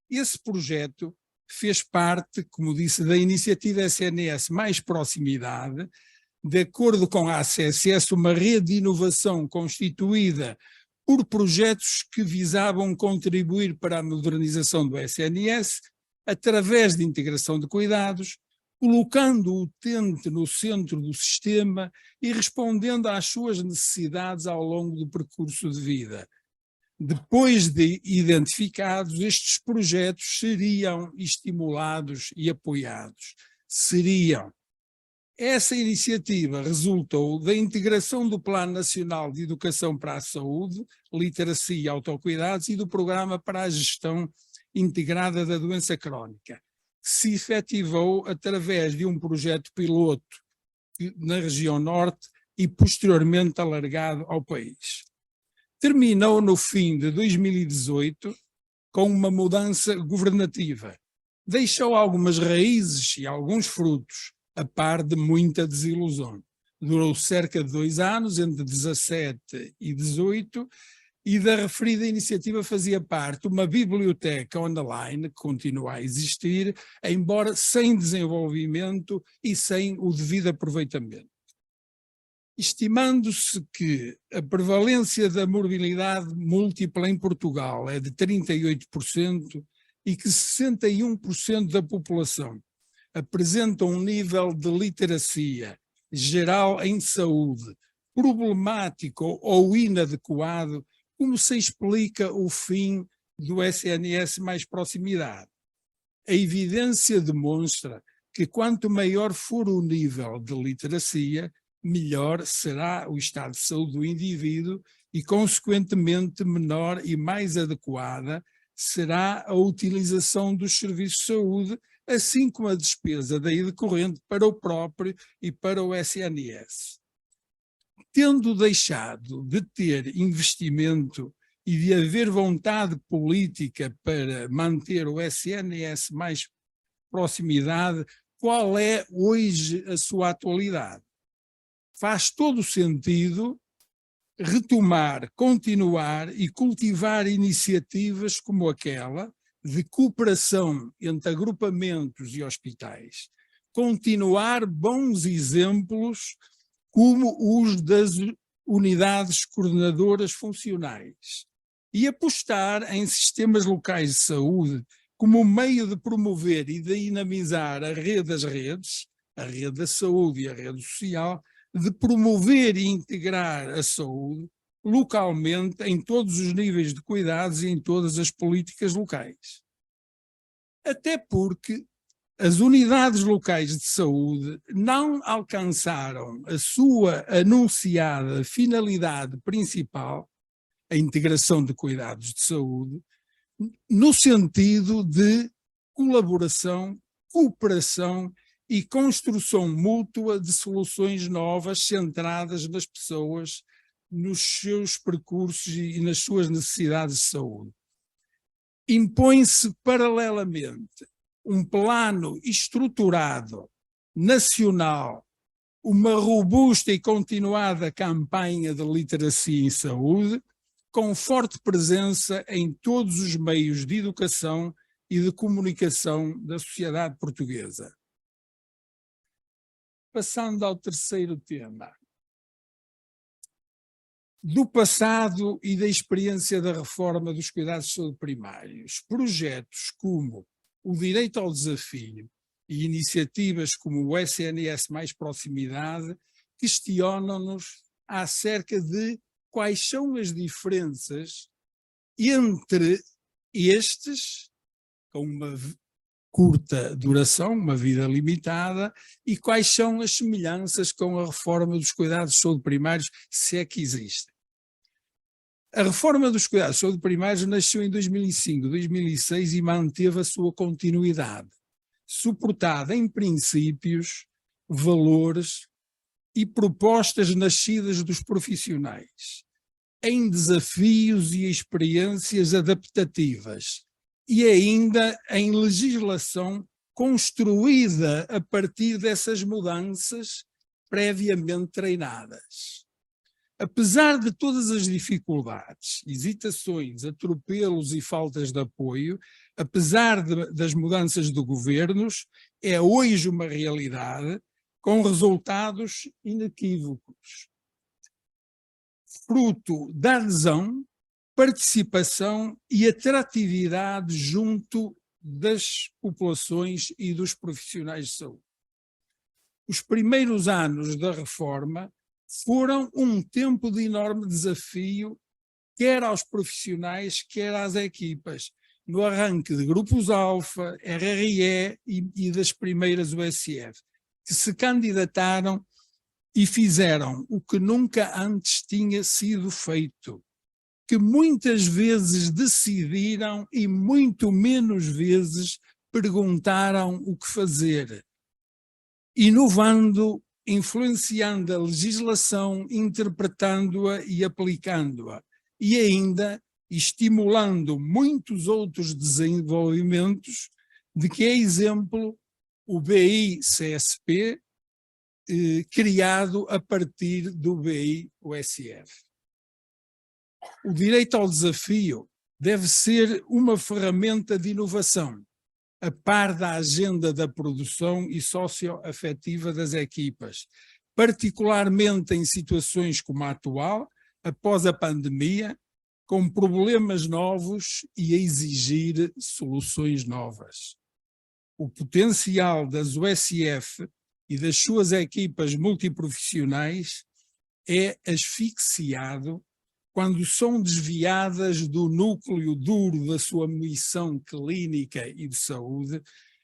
Esse projeto fez parte, como disse, da iniciativa SNS Mais Proximidade, de acordo com a ACSS, uma rede de inovação constituída por projetos que visavam contribuir para a modernização do SNS através de integração de cuidados, colocando o utente no centro do sistema e respondendo às suas necessidades ao longo do percurso de vida. Depois de identificados, estes projetos seriam estimulados e apoiados. Essa iniciativa resultou da integração do Plano Nacional de Educação para a Saúde, Literacia e Autocuidados e do Programa para a Gestão Integrada da Doença Crónica, que se efetivou através de um projeto piloto na região norte e posteriormente alargado ao país. Terminou no fim de 2018 com uma mudança governativa. Deixou algumas raízes e alguns frutos, a par de muita desilusão. Durou cerca de 2 anos, entre 17 e 18, e da referida iniciativa fazia parte uma biblioteca online, que continua a existir, embora sem desenvolvimento e sem o devido aproveitamento. Estimando-se que a prevalência da morbilidade múltipla em Portugal é de 38% e que 61% da população apresenta um nível de literacia geral em saúde problemático ou inadequado, como se explica o fim do SNS Mais Proximidade? A evidência demonstra que quanto maior for o nível de literacia, melhor será o estado de saúde do indivíduo e, consequentemente, menor e mais adequada será a utilização dos serviços de saúde, assim como a despesa daí decorrente para o próprio e para o SNS. Tendo deixado de ter investimento e de haver vontade política para manter o SNS mais proximidade, qual é hoje a sua atualidade? Faz todo o sentido retomar, continuar e cultivar iniciativas como aquela de cooperação entre agrupamentos e hospitais, continuar bons exemplos como os das unidades coordenadoras funcionais e apostar em sistemas locais de saúde como meio de promover e de dinamizar a rede das redes, a rede da saúde e a rede social, de promover e integrar a saúde localmente em todos os níveis de cuidados e em todas as políticas locais. Até porque as unidades locais de saúde não alcançaram a sua anunciada finalidade principal, a integração de cuidados de saúde, no sentido de colaboração, cooperação e construção mútua de soluções novas centradas nas pessoas, nos seus percursos e nas suas necessidades de saúde. Impõe-se paralelamente um plano estruturado, nacional, uma robusta e continuada campanha de literacia em saúde, com forte presença em todos os meios de educação e de comunicação da sociedade portuguesa. Passando ao terceiro tema. Do passado e da experiência da reforma dos cuidados de saúde primários, projetos como o direito ao desafio e iniciativas como o SNS Mais Proximidade questionam-nos acerca de quais são as diferenças entre estes, com uma curta duração, uma vida limitada, e quais são as semelhanças com a reforma dos cuidados de saúde primários, se é que existem. A reforma dos cuidados de saúde primários nasceu em 2005, 2006 e manteve a sua continuidade, suportada em princípios, valores e propostas nascidas dos profissionais, em desafios e experiências adaptativas e ainda em legislação construída a partir dessas mudanças previamente treinadas. Apesar de todas as dificuldades, hesitações, atropelos e faltas de apoio, apesar das mudanças de governos, é hoje uma realidade com resultados inequívocos, fruto da adesão, participação e atratividade junto das populações e dos profissionais de saúde. Os primeiros anos da reforma foram um tempo de enorme desafio, quer aos profissionais, quer às equipas, no arranque de grupos alfa, RRE e das primeiras USF, que se candidataram e fizeram o que nunca antes tinha sido feito, que muitas vezes decidiram e muito menos vezes perguntaram o que fazer, inovando, influenciando a legislação, interpretando-a e aplicando-a, e ainda estimulando muitos outros desenvolvimentos, de que é exemplo o BI-CSP, criado a partir do BI-USF. O direito ao desafio deve ser uma ferramenta de inovação, a par da agenda da produção e socioafetiva das equipas, particularmente em situações como a atual, após a pandemia, com problemas novos e a exigir soluções novas. O potencial das USF e das suas equipas multiprofissionais é asfixiado quando são desviadas do núcleo duro da sua missão clínica e de saúde,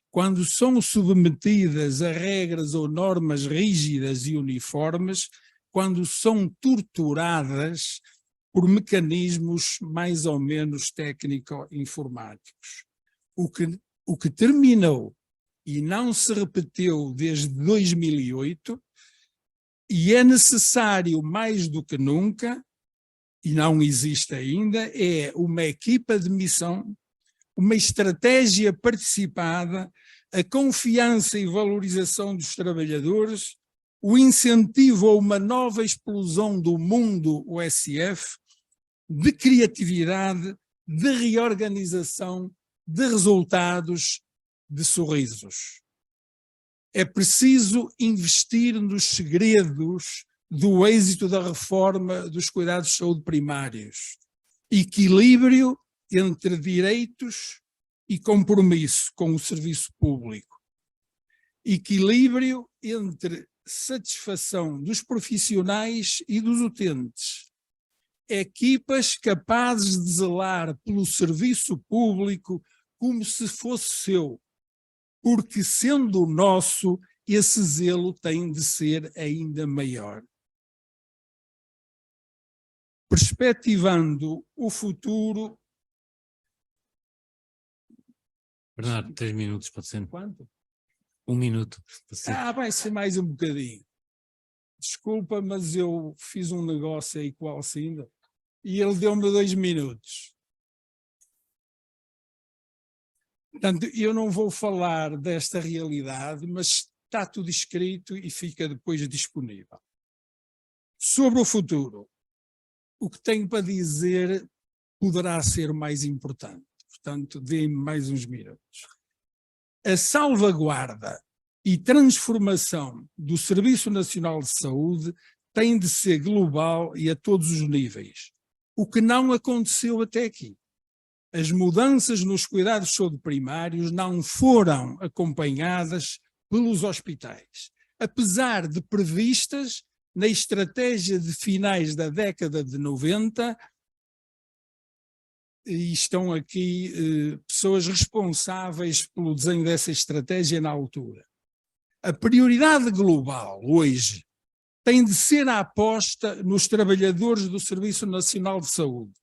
quando são submetidas a regras ou normas rígidas e uniformes, quando são torturadas por mecanismos mais ou menos técnico-informáticos. O que terminou e não se repetiu desde 2008, e é necessário mais do que nunca, e não existe ainda, é uma equipa de missão, uma estratégia participada, a confiança e valorização dos trabalhadores, o incentivo a uma nova explosão do mundo USF, de criatividade, de reorganização, de resultados, de sorrisos. É preciso investir nos segredos do êxito da reforma dos cuidados de saúde primários. Equilíbrio entre direitos e compromisso com o serviço público. Equilíbrio entre satisfação dos profissionais e dos utentes. Equipas capazes de zelar pelo serviço público como se fosse seu, porque sendo nosso, esse zelo tem de ser ainda maior. Perspectivando o futuro... Bernardo, 3 minutos, pode ser? Quanto? 1 minuto, pode ser? Vai ser mais um bocadinho. Desculpa, mas eu fiz um negócio aí com o Alcinda e ele deu-me 2 minutos. Portanto, eu não vou falar desta realidade, mas está tudo escrito e fica depois disponível. Sobre o futuro, o que tenho para dizer poderá ser mais importante. Portanto, dê-me mais uns minutos. A salvaguarda e transformação do Serviço Nacional de Saúde tem de ser global e a todos os níveis, o que não aconteceu até aqui. As mudanças nos cuidados de saúde primários não foram acompanhadas pelos hospitais, apesar de previstas na estratégia de finais da década de 90, e estão aqui pessoas responsáveis pelo desenho dessa estratégia na altura. A prioridade global hoje tem de ser a aposta nos trabalhadores do Serviço Nacional de Saúde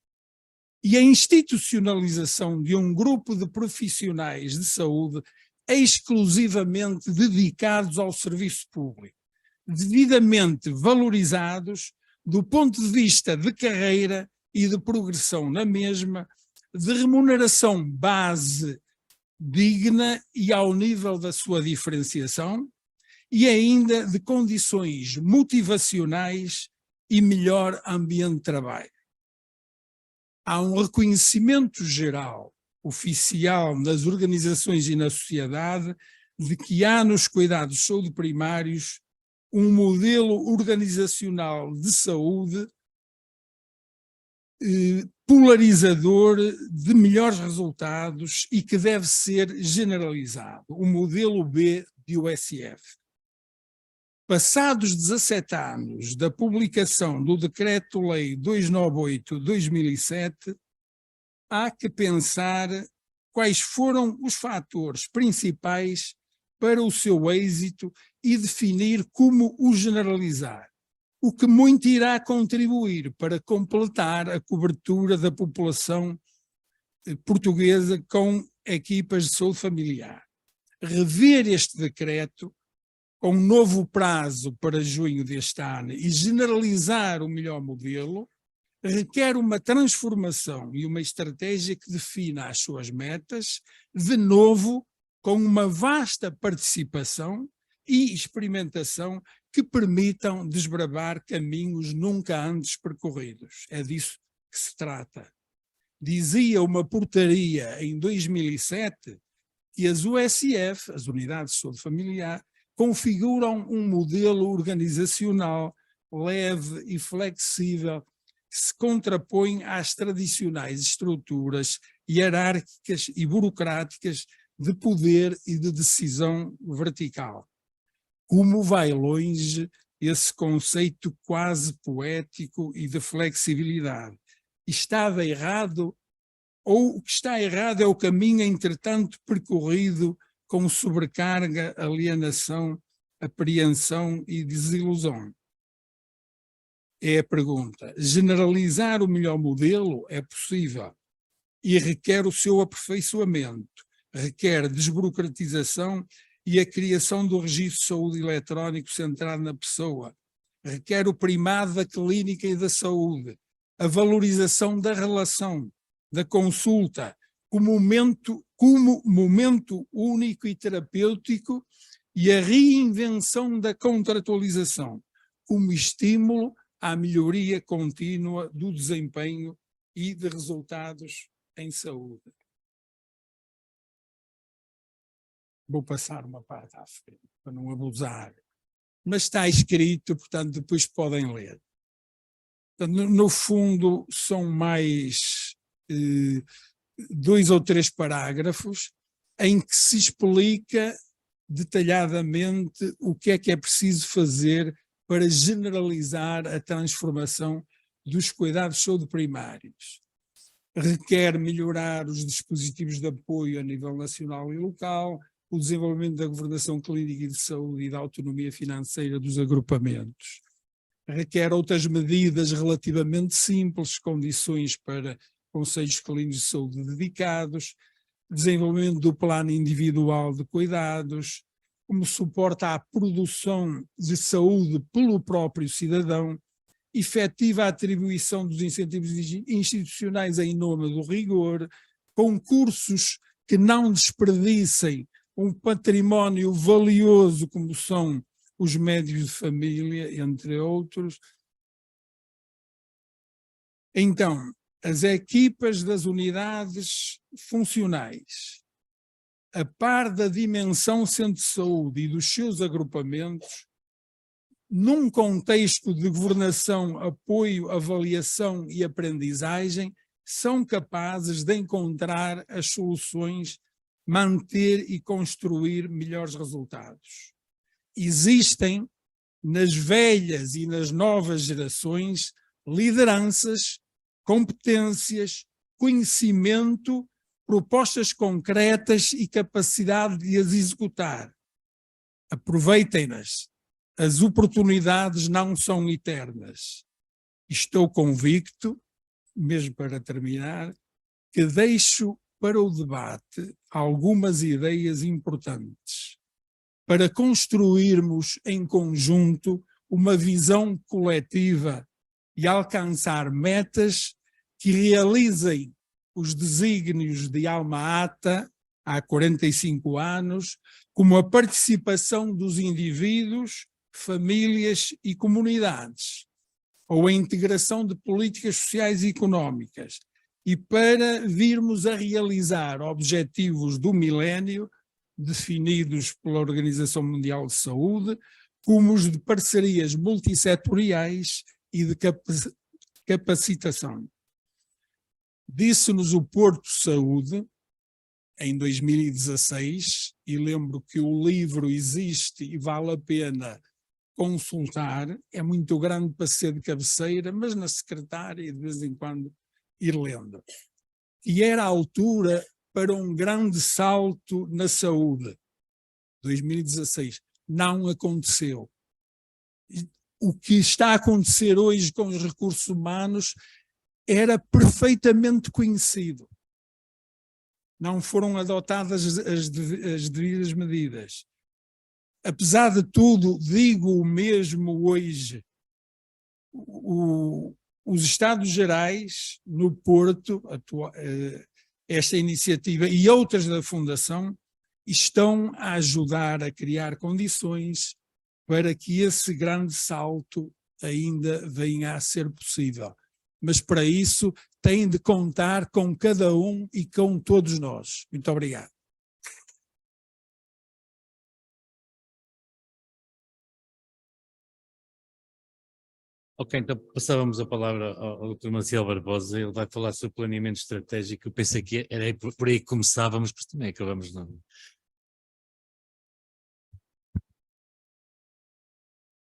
e a institucionalização de um grupo de profissionais de saúde exclusivamente dedicados ao serviço público, devidamente valorizados do ponto de vista de carreira e de progressão na mesma, de remuneração base digna e ao nível da sua diferenciação, e ainda de condições motivacionais e melhor ambiente de trabalho. Há um reconhecimento geral, oficial, nas organizações e na sociedade, de que há nos cuidados de saúde primários um modelo organizacional de saúde polarizador de melhores resultados e que deve ser generalizado, o modelo B de USF. Passados 17 anos da publicação do Decreto-Lei 298/2007, há que pensar quais foram os fatores principais para o seu êxito e definir como o generalizar, o que muito irá contribuir para completar a cobertura da população portuguesa com equipas de saúde familiar. Rever este decreto com um novo prazo para junho deste ano e generalizar o melhor modelo requer uma transformação e uma estratégia que defina as suas metas, de novo, com uma vasta participação e experimentação que permitam desbravar caminhos nunca antes percorridos. É disso que se trata. Dizia uma portaria em 2007 que as USF, as Unidades de Saúde Familiar, configuram um modelo organizacional leve e flexível que se contrapõe às tradicionais estruturas hierárquicas e burocráticas de poder e de decisão vertical. Como vai longe esse conceito quase poético e de flexibilidade. Estava errado, ou o que está errado é o caminho, entretanto, percorrido com sobrecarga, alienação, apreensão e desilusão? É a pergunta. Generalizar o melhor modelo é possível e requer o seu aperfeiçoamento, requer desburocratização e a criação do registro de saúde eletrónico centrado na pessoa, requer o primado da clínica e da saúde, a valorização da relação, da consulta, como momento único e terapêutico, e a reinvenção da contratualização, como estímulo à melhoria contínua do desempenho e de resultados em saúde. Vou passar uma parte à frente, para não abusar. Mas está escrito, portanto, depois podem ler. Portanto, no fundo, são mais 2 ou 3 parágrafos em que se explica detalhadamente o que é preciso fazer para generalizar a transformação dos cuidados de saúde primários. Requer melhorar os dispositivos de apoio a nível nacional e local, o desenvolvimento da governação clínica e de saúde e da autonomia financeira dos agrupamentos. Requer outras medidas relativamente simples, condições para conselhos clínicos de saúde dedicados, desenvolvimento do plano individual de cuidados, como suporte à produção de saúde pelo próprio cidadão, efetiva atribuição dos incentivos institucionais em nome do rigor, concursos que não desperdicem um património valioso como são os médicos de família, entre outros. Então, as equipas das unidades funcionais, a par da dimensão centro de saúde e dos seus agrupamentos, num contexto de governação, apoio, avaliação e aprendizagem, são capazes de encontrar as soluções, manter e construir melhores resultados. Existem nas velhas e nas novas gerações lideranças, competências, conhecimento, propostas concretas e capacidade de as executar. Aproveitem-nas. As oportunidades não são eternas. Estou convicto, mesmo para terminar, que deixo para o debate algumas ideias importantes para construirmos em conjunto uma visão coletiva e alcançar metas que realizem os desígnios de Alma Ata há 45 anos, como a participação dos indivíduos, famílias e comunidades, ou a integração de políticas sociais e económicas, e para virmos a realizar objetivos do milénio definidos pela Organização Mundial de Saúde, como os de parcerias multissetoriais e de capacitação. Disse-nos o Porto Saúde, em 2016, e lembro que o livro existe e vale a pena consultar, é muito grande para ser de cabeceira, mas na secretária e de vez em quando ir lendo. E era a altura para um grande salto na saúde. 2016. Não aconteceu. O que está a acontecer hoje com os recursos humanos era perfeitamente conhecido. Não foram adotadas as devidas medidas. Apesar de tudo, digo o mesmo hoje, os Estados Gerais, no Porto, esta iniciativa e outras da Fundação, estão a ajudar a criar condições para que esse grande salto ainda venha a ser possível. Mas para isso tem de contar com cada um e com todos nós. Muito obrigado. Ok, então passávamos a palavra ao Dr. Maciel Barbosa. Ele vai falar sobre planeamento estratégico. Eu pensei que era por aí que começávamos, mas também acabamos não.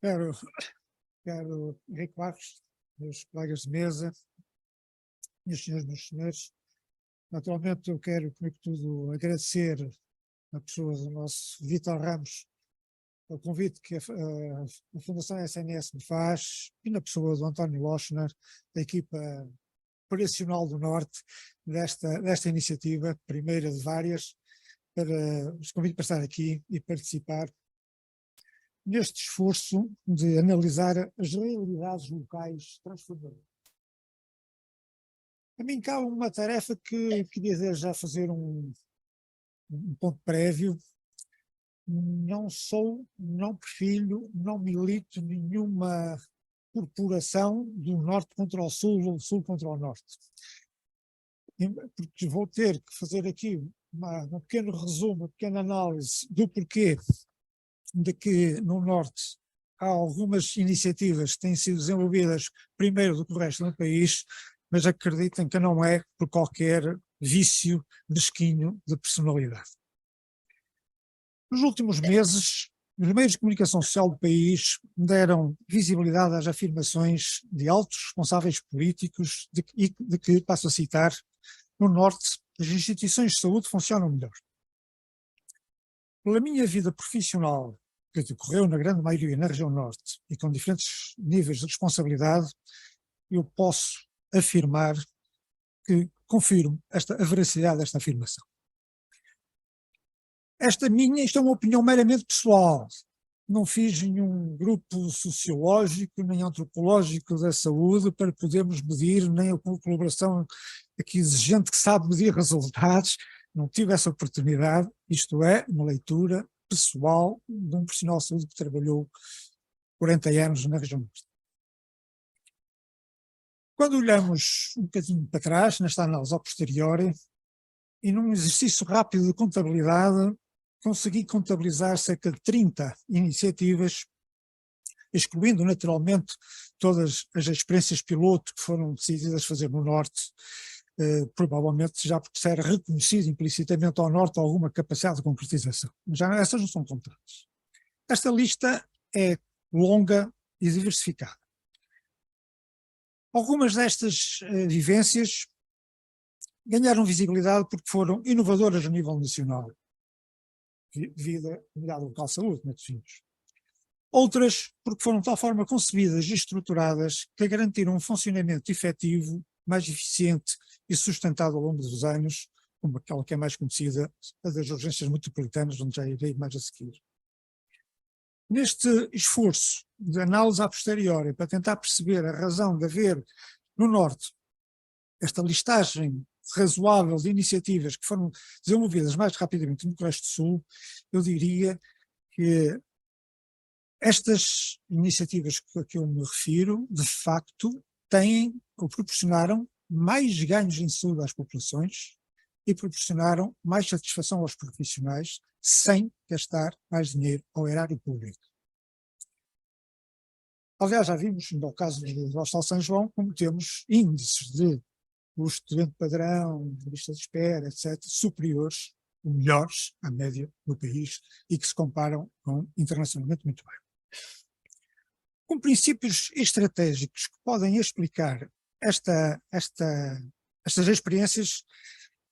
Caro Henrique Barros, meus colegas de mesa, meus senhores, naturalmente eu quero, primeiro que tudo, agradecer a pessoa do nosso Vítor Ramos o convite que a Fundação SNS me faz e na pessoa do António Lochner, da equipa operacional do Norte, desta iniciativa, primeira de várias, os convido para estar aqui e participar neste esforço de analisar as realidades locais transformadoras. A mim cabe uma tarefa que queria já fazer um ponto prévio. Não perfilho, não milito nenhuma corporação do norte contra o sul ou do sul contra o norte. Porque vou ter que fazer aqui um pequeno resumo, uma pequena análise do porquê de que no norte há algumas iniciativas que têm sido desenvolvidas primeiro do que o resto do país, mas acreditem que não é por qualquer vício mesquinho de personalidade. Nos últimos meses, os meios de comunicação social do país deram visibilidade às afirmações de altos responsáveis políticos de que, passo a citar, no Norte as instituições de saúde funcionam melhor. Pela minha vida profissional, que decorreu na grande maioria na região Norte e com diferentes níveis de responsabilidade, eu posso afirmar que confirmo a veracidade desta afirmação. Isto é uma opinião meramente pessoal. Não fiz nenhum grupo sociológico nem antropológico da saúde para podermos medir, nem a colaboração aqui exigente que sabe medir resultados. Não tive essa oportunidade. Isto é uma leitura pessoal de um profissional de saúde que trabalhou 40 anos na região norte. Quando olhamos um bocadinho para trás, nesta análise a posteriori, e num exercício rápido de contabilidade, consegui contabilizar cerca de 30 iniciativas, excluindo naturalmente todas as experiências piloto que foram decididas fazer no Norte, provavelmente já porque se era reconhecido implicitamente ao Norte alguma capacidade de concretização. Já essas não são contadas. Esta lista é longa e diversificada. Algumas destas vivências ganharam visibilidade porque foram inovadoras a nível nacional, devido à unidade local de saúde, Matosinhos. Outras porque foram de tal forma concebidas e estruturadas que garantiram um funcionamento efetivo, mais eficiente e sustentado ao longo dos anos, como aquela que é mais conhecida, a das urgências metropolitanas, onde já irei mais a seguir. Neste esforço de análise a posteriori, para tentar perceber a razão de haver no Norte esta listagem razoável de iniciativas que foram desenvolvidas mais rapidamente no resto do Sul, eu diria que estas iniciativas a que eu me refiro, de facto, têm ou proporcionaram mais ganhos em saúde às populações e proporcionaram mais satisfação aos profissionais sem gastar mais dinheiro ao erário público. Aliás, já vimos, no caso do Hospital São João, como temos índices de custo de doente padrão, lista de espera, etc., superiores, ou melhores, à média do país e que se comparam internacionalmente muito bem. Com princípios estratégicos que podem explicar estas experiências,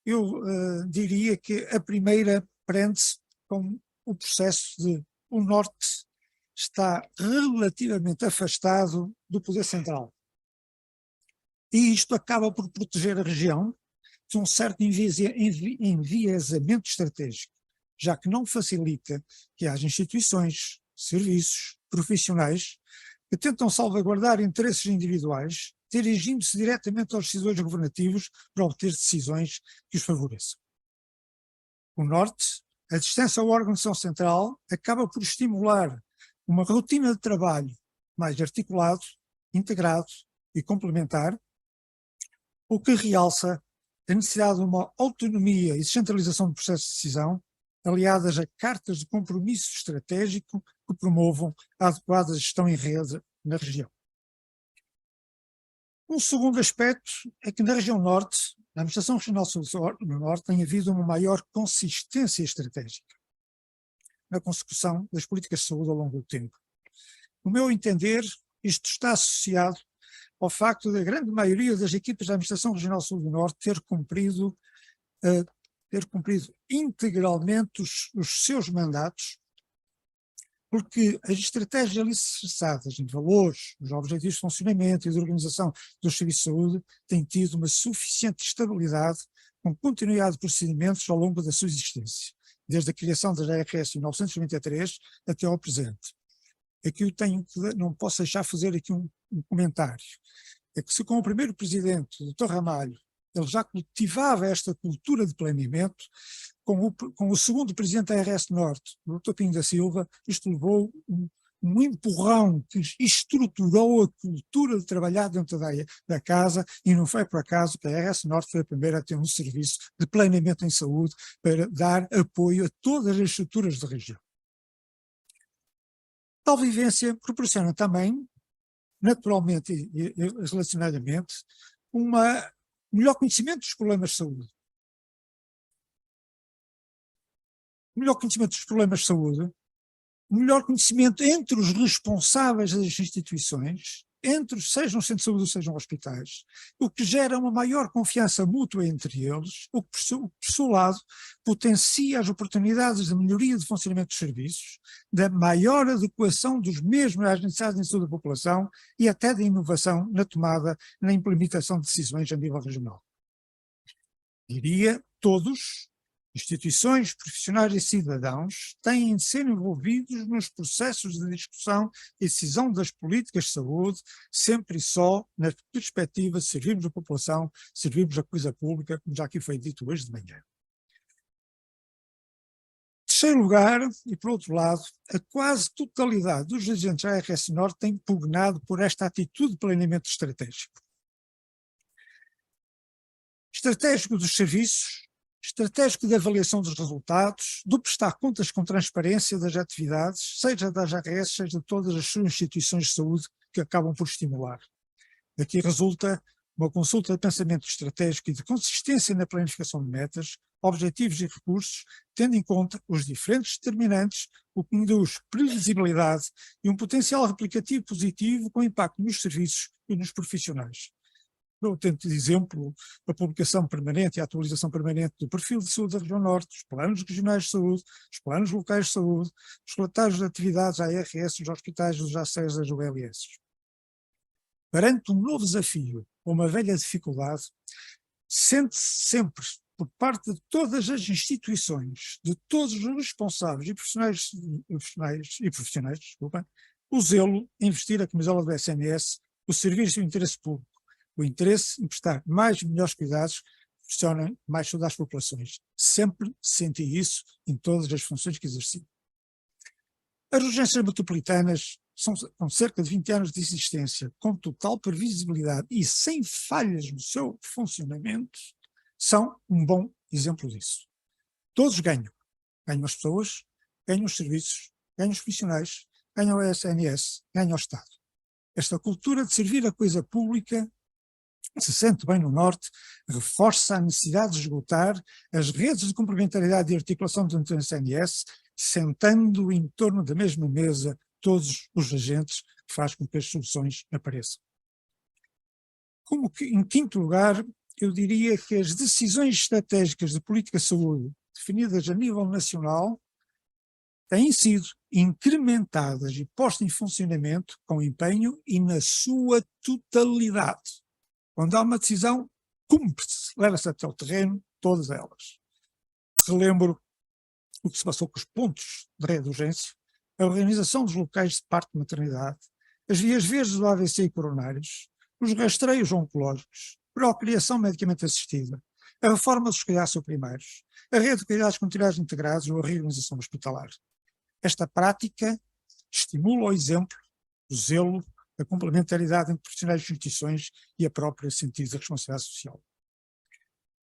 eu diria que a primeira prende-se com o processo de o Norte está relativamente afastado do poder central. E isto acaba por proteger a região de um certo enviesamento estratégico, já que não facilita que haja instituições, serviços, profissionais que tentam salvaguardar interesses individuais, dirigindo-se diretamente aos decisores governativos para obter decisões que os favoreçam. O Norte, a distância ao órgão de decisão central, acaba por estimular uma rotina de trabalho mais articulado, integrado e complementar, o que realça a necessidade de uma autonomia e descentralização do processo de decisão, aliadas a cartas de compromisso estratégico que promovam a adequada gestão em rede na região. Um segundo aspecto é que na região Norte, na Administração Regional do Norte, tem havido uma maior consistência estratégica na consecução das políticas de saúde ao longo do tempo. No meu entender, isto está associado ao facto da grande maioria das equipas da Administração Regional Sul do Norte ter cumprido integralmente os seus mandatos, porque as estratégias alicerçadas em valores, os objetivos de funcionamento e de organização dos serviços de saúde têm tido uma suficiente estabilidade com continuidade de procedimentos ao longo da sua existência, desde a criação das ARS em 1993 até ao presente. Aqui eu não posso deixar de fazer aqui um comentário. É que se com o primeiro presidente, o Dr. Ramalho, ele já cultivava esta cultura de planeamento, com o segundo presidente da ARS Norte, o Dr. Pinho da Silva, isto levou um empurrão que estruturou a cultura de trabalhar dentro da casa, e não foi por acaso que a ARS Norte foi a primeira a ter um serviço de planeamento em saúde para dar apoio a todas as estruturas da região. Tal vivência proporciona também, naturalmente e relacionadamente, um melhor conhecimento dos problemas de saúde. Melhor conhecimento dos problemas de saúde, melhor conhecimento entre os responsáveis das instituições, sejam centros de saúde ou sejam hospitais, o que gera uma maior confiança mútua entre eles, o que, por seu lado, potencia as oportunidades de melhoria de funcionamento dos serviços, da maior adequação dos mesmos às necessidades de saúde da população e até da inovação na implementação de decisões a nível regional. Diria, todos, instituições, profissionais e cidadãos têm de ser envolvidos nos processos de discussão e decisão das políticas de saúde, sempre e só na perspectiva de servirmos a população, servirmos a coisa pública, como já aqui foi dito hoje de manhã. Em terceiro lugar, e por outro lado, a quase totalidade dos agentes da ARS Norte tem pugnado por esta atitude de planeamento estratégico. Estratégico dos serviços, estratégico de avaliação dos resultados, do prestar contas com transparência das atividades, seja das ARS, seja de todas as suas instituições de saúde que acabam por estimular. Daqui resulta uma consulta de pensamento estratégico e de consistência na planificação de metas, objetivos e recursos, tendo em conta os diferentes determinantes, o que induz previsibilidade e um potencial replicativo positivo com impacto nos serviços e nos profissionais. Eu tento de exemplo a publicação permanente e a atualização permanente do perfil de saúde da região norte, os planos regionais de saúde, os planos locais de saúde, os relatórios de atividades ARS, dos hospitais, dos ACES, das ULS. Perante um novo desafio ou uma velha dificuldade, sente-se sempre, por parte de todas as instituições, de todos os responsáveis e profissionais, o zelo em vestir a camisola do SNS, o serviço do interesse público, o interesse em prestar mais e melhores cuidados que proporcionem mais saúde às populações. Sempre senti isso em todas as funções que exerci. As urgências metropolitanas são com cerca de 20 anos de existência, com total previsibilidade e sem falhas no seu funcionamento, são um bom exemplo disso. Todos ganham. Ganham as pessoas, ganham os serviços, ganham os profissionais, ganham a SNS, ganham o Estado. Esta cultura de servir a coisa pública se sente bem no Norte, reforça a necessidade de esgotar as redes de complementaridade e articulação do SNS, sentando em torno da mesma mesa todos os agentes, que faz com que as soluções apareçam. Como que, em quinto lugar, eu diria que as decisões estratégicas de política de saúde definidas a nível nacional têm sido incrementadas e postas em funcionamento com empenho e na sua totalidade. Quando há uma decisão, cumpre-se, leva-se até ao terreno, todas elas. Relembro o que se passou com os pontos de rede de urgência, a organização dos locais de parto de maternidade, as vias verdes do AVC e coronários, os rastreios oncológicos, procriação medicamente assistida, a reforma dos cuidados primários, a rede de cuidados continuados integrados ou a reorganização hospitalar. Esta prática estimula o exemplo, o zelo, a complementaridade entre profissionais de instituições e a própria sentido de responsabilidade social.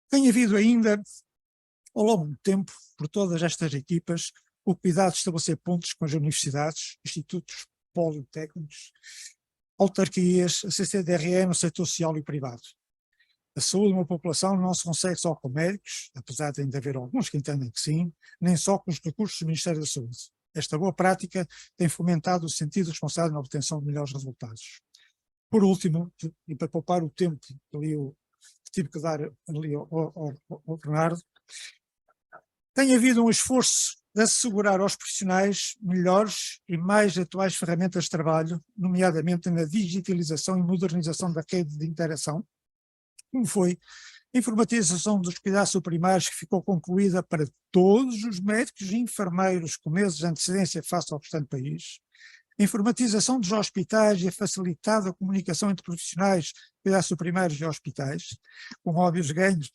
Tem havido ainda, ao longo do tempo, por todas estas equipas, o cuidado de estabelecer pontos com as universidades, institutos politécnicos, autarquias, a CCDRE no setor social e privado. A saúde de uma população não se consegue só com médicos, apesar de ainda haver alguns que entendem que sim, nem só com os recursos do Ministério da Saúde. Esta boa prática tem fomentado o sentido responsável na obtenção de melhores resultados. Por último, e para poupar o tempo que tive que dar ali ao Bernardo, tem havido um esforço de assegurar aos profissionais melhores e mais atuais ferramentas de trabalho, nomeadamente na digitalização e modernização da rede de interação, como foi a informatização dos cuidados primários, que ficou concluída para todos os médicos e enfermeiros com meses de antecedência face ao restante país, a informatização dos hospitais e a facilitada comunicação entre profissionais de cuidados primários e hospitais, com óbvios ganhos,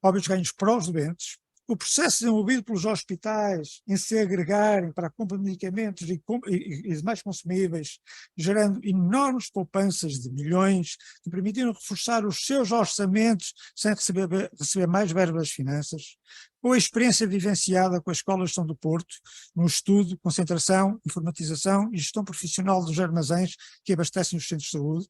óbvios ganhos para os doentes, o processo desenvolvido pelos hospitais em se agregarem para a compra de medicamentos e demais consumíveis, gerando enormes poupanças de milhões, que permitiram reforçar os seus orçamentos sem receber mais verbas das finanças, ou a experiência vivenciada com a Escola de Gestão do Porto, no estudo, concentração, informatização e gestão profissional dos armazéns que abastecem os centros de saúde,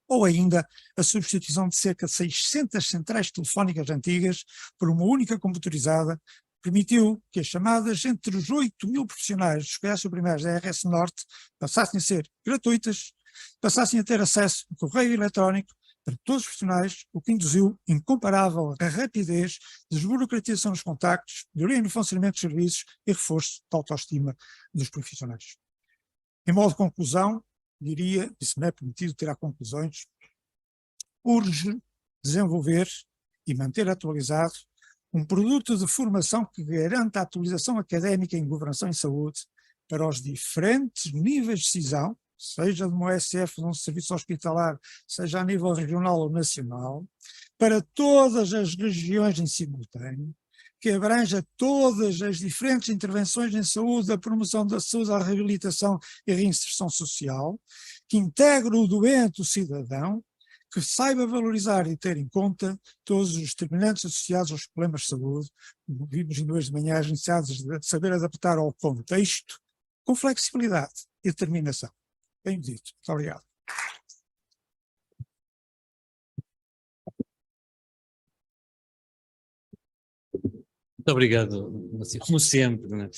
ou ainda a substituição de cerca de 600 centrais telefónicas antigas por uma única computadorizada, permitiu que as chamadas entre os 8.000 profissionais dos cuidados primários da RS Norte passassem a ser gratuitas, passassem a ter acesso ao correio eletrónico para todos os profissionais, o que induziu incomparável a rapidez de desburocratização dos contactos, melhoria no funcionamento dos serviços e reforço da autoestima dos profissionais. Em modo de conclusão, diria, e se me é permitido tirar conclusões, urge desenvolver e manter atualizado um produto de formação que garanta a atualização académica em governação em saúde para os diferentes níveis de decisão, seja de uma OSF, de um serviço hospitalar, seja a nível regional ou nacional, para todas as regiões em simultâneo, que abranja todas as diferentes intervenções em saúde, a promoção da saúde, a reabilitação e a reinserção social, que integre o doente, o cidadão, que saiba valorizar e ter em conta todos os determinantes associados aos problemas de saúde. Vimos em 2 de manhã as necessidades de saber adaptar ao contexto, com flexibilidade e determinação. Bem dito. Muito obrigado. Muito obrigado, como sempre. Né?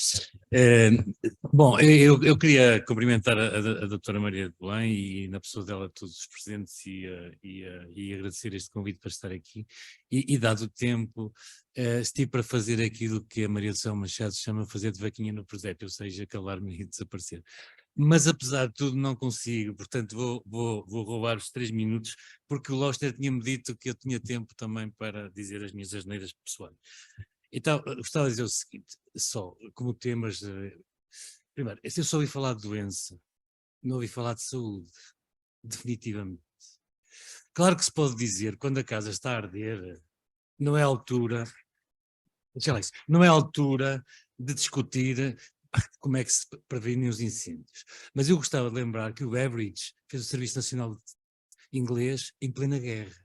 Bom, eu queria cumprimentar a doutora Maria de Belém e, na pessoa dela, todos os presentes e agradecer este convite para estar aqui. E dado o tempo, estive para fazer aquilo que a Maria de São Machado chama de fazer de vaquinha no presépio, ou seja, calar-me e desaparecer. Mas, apesar de tudo, não consigo, portanto vou roubar os 3 minutos, porque o Loster tinha-me dito que eu tinha tempo também para dizer as minhas asneiras pessoais. Então, gostava de dizer o seguinte, só como temas, primeiro, eu só ouvi falar de doença, não ouvi falar de saúde, definitivamente. Claro que se pode dizer, quando a casa está a arder, não é altura, não é altura de discutir como é que se previnem os incêndios. Mas eu gostava de lembrar que o Beveridge fez o Serviço Nacional Inglês em plena guerra,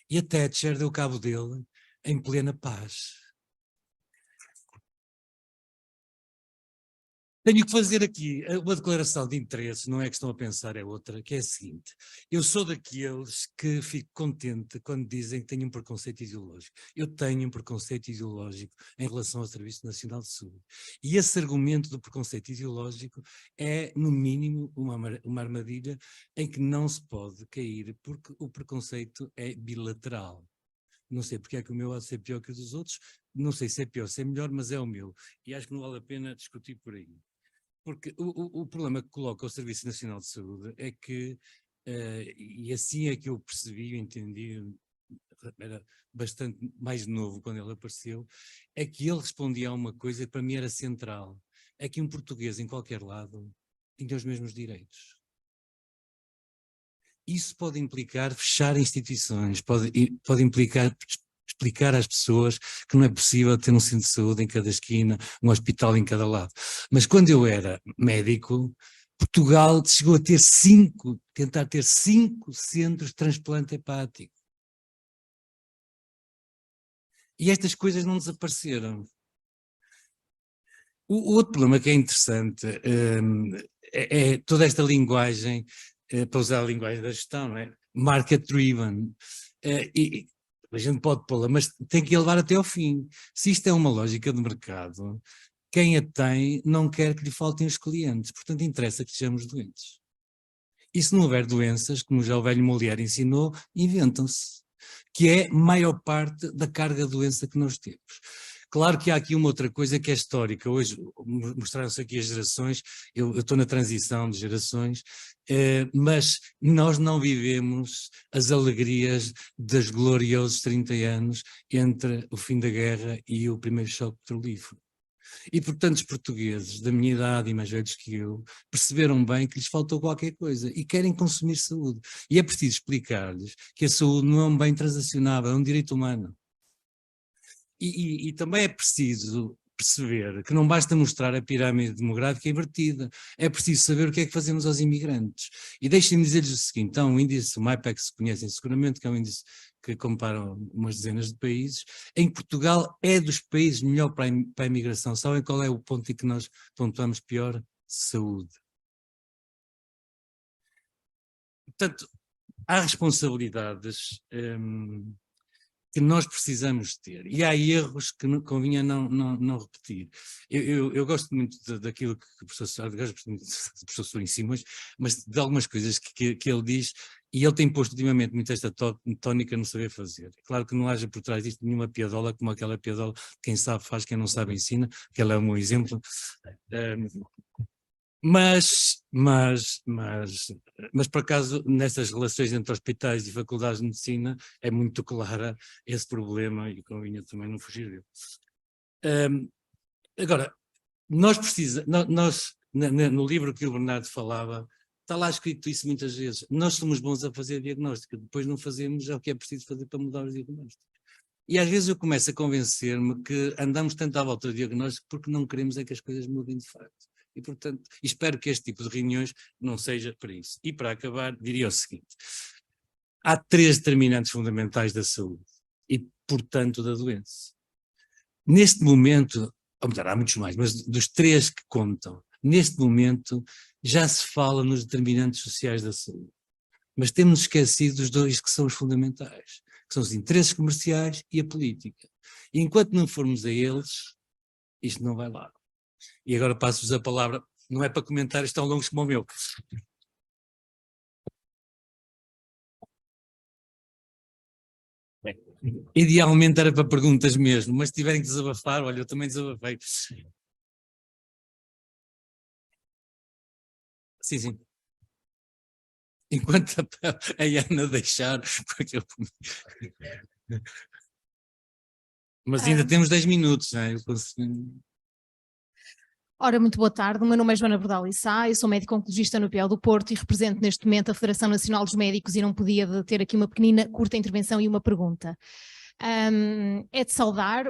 e a Thatcher deu cabo dele em plena paz. Tenho que fazer aqui uma declaração de interesse, não é que estão a pensar, é outra, que é a seguinte: eu sou daqueles que fico contente quando dizem que tenho um preconceito ideológico. Eu tenho um preconceito ideológico em relação ao Serviço Nacional de Saúde. E esse argumento do preconceito ideológico é, no mínimo, uma armadilha em que não se pode cair, porque o preconceito é bilateral. Não sei porque é que o meu há de ser pior que o dos outros, não sei se é pior, se é melhor, mas é o meu. E acho que não vale a pena discutir por aí. Porque o problema que coloca o Serviço Nacional de Saúde é que, e assim é que eu percebi, entendi, era bastante mais novo quando ele apareceu, é que ele respondia a uma coisa que para mim era central, é que um português em qualquer lado tinha os mesmos direitos. Isso pode implicar fechar instituições, pode implicar explicar às pessoas que não é possível ter um centro de saúde em cada esquina, um hospital em cada lado. Mas quando eu era médico, Portugal chegou a ter tentar ter 5 centros de transplante hepático. E estas coisas não desapareceram. O outro problema que é interessante é toda esta linguagem, para usar a linguagem da gestão, não é? Market driven. A gente pode pô-la, mas tem que levar até ao fim. Se isto é uma lógica de mercado, quem a tem não quer que lhe faltem os clientes, portanto interessa que estejamos doentes. E se não houver doenças, como já o velho Molière ensinou, inventam-se, que é a maior parte da carga de doença que nós temos. Claro que há aqui uma outra coisa que é histórica. Hoje mostraram-se aqui as gerações, eu estou na transição de gerações, mas nós não vivemos as alegrias dos gloriosos 30 anos entre o fim da guerra e o primeiro choque petrolífero. E, portanto, os portugueses da minha idade e mais velhos que eu perceberam bem que lhes faltou qualquer coisa e querem consumir saúde. E é preciso explicar-lhes que a saúde não é um bem transacionável, é um direito humano. E também é preciso perceber que não basta mostrar a pirâmide demográfica invertida, é preciso saber o que é que fazemos aos imigrantes. E deixem-me dizer-lhes o seguinte, há um índice, o MIPEC conhecem seguramente, que é um índice que compara umas dezenas de países, em Portugal é dos países melhor para a imigração. Sabem qual é o ponto em que nós pontuamos pior? Saúde. Portanto, há responsabilidades que nós precisamos ter, e há erros que não, convinha não repetir. Eu gosto muito daquilo que o professor, gosto muito do professor em si, mas de algumas coisas que ele diz, e ele tem posto ultimamente muito esta tónica no saber fazer. Claro que não haja por trás disto nenhuma piadola, como aquela piadola, quem sabe faz, quem não sabe ensina, que ela é um exemplo. Mas por acaso, nessas relações entre hospitais e faculdades de medicina, é muito clara esse problema e convinha também não fugir dele. Agora, no livro que o Bernardo falava, está lá escrito isso muitas vezes, nós somos bons a fazer diagnóstico, depois não fazemos o que é preciso fazer para mudar os diagnósticos. E às vezes eu começo a convencer-me que andamos tanto à volta do diagnóstico porque não queremos é que as coisas mudem de facto. E, portanto, espero que este tipo de reuniões não seja para isso. E, para acabar, diria o seguinte. Há 3 determinantes fundamentais da saúde e, portanto, da doença. Neste momento, ou melhor, há muitos mais, mas dos 3 que contam, neste momento já se fala nos determinantes sociais da saúde. Mas temos esquecido dos 2 que são os fundamentais, que são os interesses comerciais e a política. E enquanto não formos a eles, isto não vai lá. E agora passo-vos a palavra, não é para comentários tão longos como o meu. Idealmente era para perguntas mesmo, mas se tiverem que desabafar, olha, eu também desabafei. Sim, sim. Enquanto a Ana deixar, porque eu... Mas ainda temos 10 minutos, não é? Ora, muito boa tarde, o meu nome é Joana Bordal Issá, eu sou médico oncologista no PO do Porto e represento neste momento a Federação Nacional dos Médicos e não podia ter aqui uma pequenina, curta intervenção e uma pergunta. É de saudar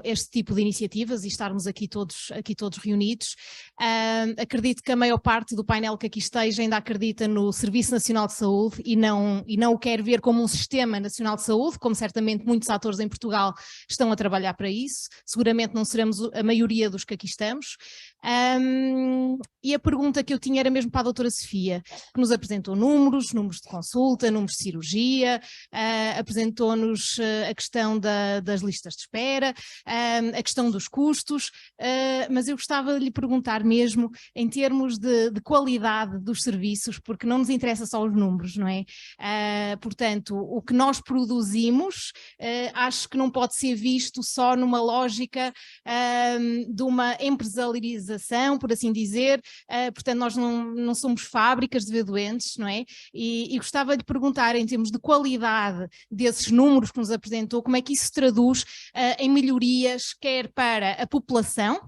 este tipo de iniciativas e estarmos aqui todos reunidos. Acredito que a maior parte do painel que aqui esteja ainda acredita no Serviço Nacional de Saúde e não o quer ver como um Sistema Nacional de Saúde, como certamente muitos atores em Portugal estão a trabalhar para isso. Seguramente não seremos a maioria dos que aqui estamos. E a pergunta que eu tinha era mesmo para a doutora Sofia, que nos apresentou números de consulta, números de cirurgia, apresentou-nos a questão das listas de espera, a questão dos custos, mas eu gostava de lhe perguntar mesmo em termos de qualidade dos serviços, porque não nos interessa só os números, não é? Portanto, o que nós produzimos acho que não pode ser visto só numa lógica de uma empresarialização, por assim dizer, portanto nós não somos fábricas de ver doentes, não é? E gostava de perguntar em termos de qualidade desses números que nos apresentou, como é que isso se traduz em melhorias, quer para a população,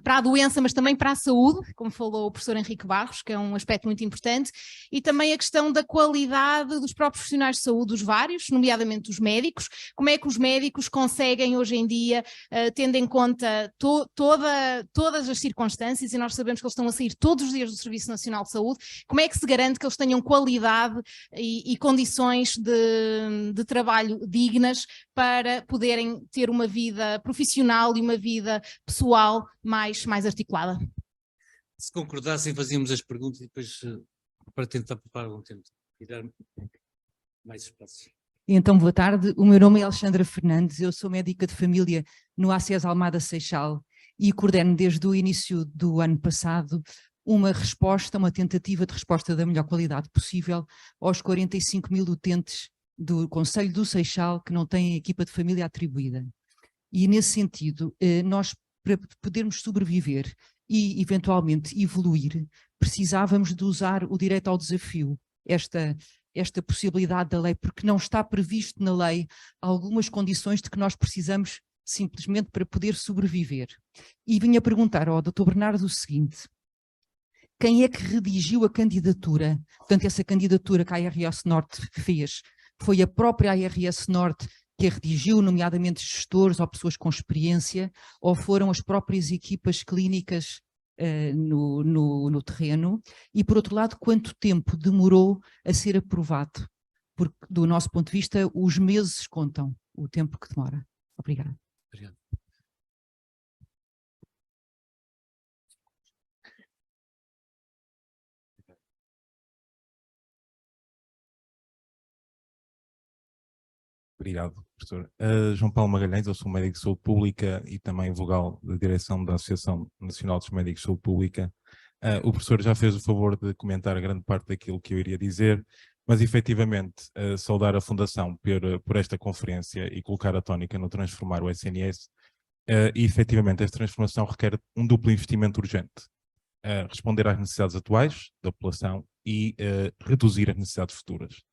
para a doença, mas também para a saúde, como falou o professor Henrique Barros, que é um aspecto muito importante, e também a questão da qualidade dos próprios profissionais de saúde, os vários, nomeadamente os médicos, como é que os médicos conseguem hoje em dia, tendo em conta todas as circunstâncias, e nós sabemos que eles estão a sair todos os dias do Serviço Nacional de Saúde, como é que se garante que eles tenham qualidade e condições de trabalho dignas para poderem ter uma vida profissional e uma vida pessoal mais articulada? Se concordassem, fazíamos as perguntas e depois para tentar preparar um tempo e dar mais espaço. Então, boa tarde. O meu nome é Alexandra Fernandes, eu sou médica de família no ACES Almada Seixal e coordeno desde o início do ano passado uma resposta, uma tentativa de resposta da melhor qualidade possível aos 45.000 utentes do Concelho do Seixal que não têm equipa de família atribuída. E nesse sentido, nós, para podermos sobreviver e eventualmente evoluir, precisávamos de usar o direito ao desafio, esta possibilidade da lei, porque não está previsto na lei algumas condições de que nós precisamos simplesmente para poder sobreviver. E vinha perguntar ao Dr. Bernardo o seguinte: quem é que redigiu a candidatura? Portanto, essa candidatura que a ARS Norte fez, foi a própria ARS Norte que a redigiu, nomeadamente gestores ou pessoas com experiência, ou foram as próprias equipas clínicas no terreno? E, por outro lado, quanto tempo demorou a ser aprovado? Porque, do nosso ponto de vista, os meses contam o tempo que demora. Obrigada. Obrigado. Obrigado, professor. João Paulo Magalhães, eu sou médico de saúde pública e também vogal da direção da Associação Nacional dos Médicos de Saúde Pública. O professor já fez o favor de comentar grande parte daquilo que eu iria dizer, mas efetivamente saudar a Fundação por esta conferência e colocar a tónica no transformar o SNS, e efetivamente esta transformação requer um duplo investimento urgente. Responder às necessidades atuais da população e reduzir as necessidades futuras.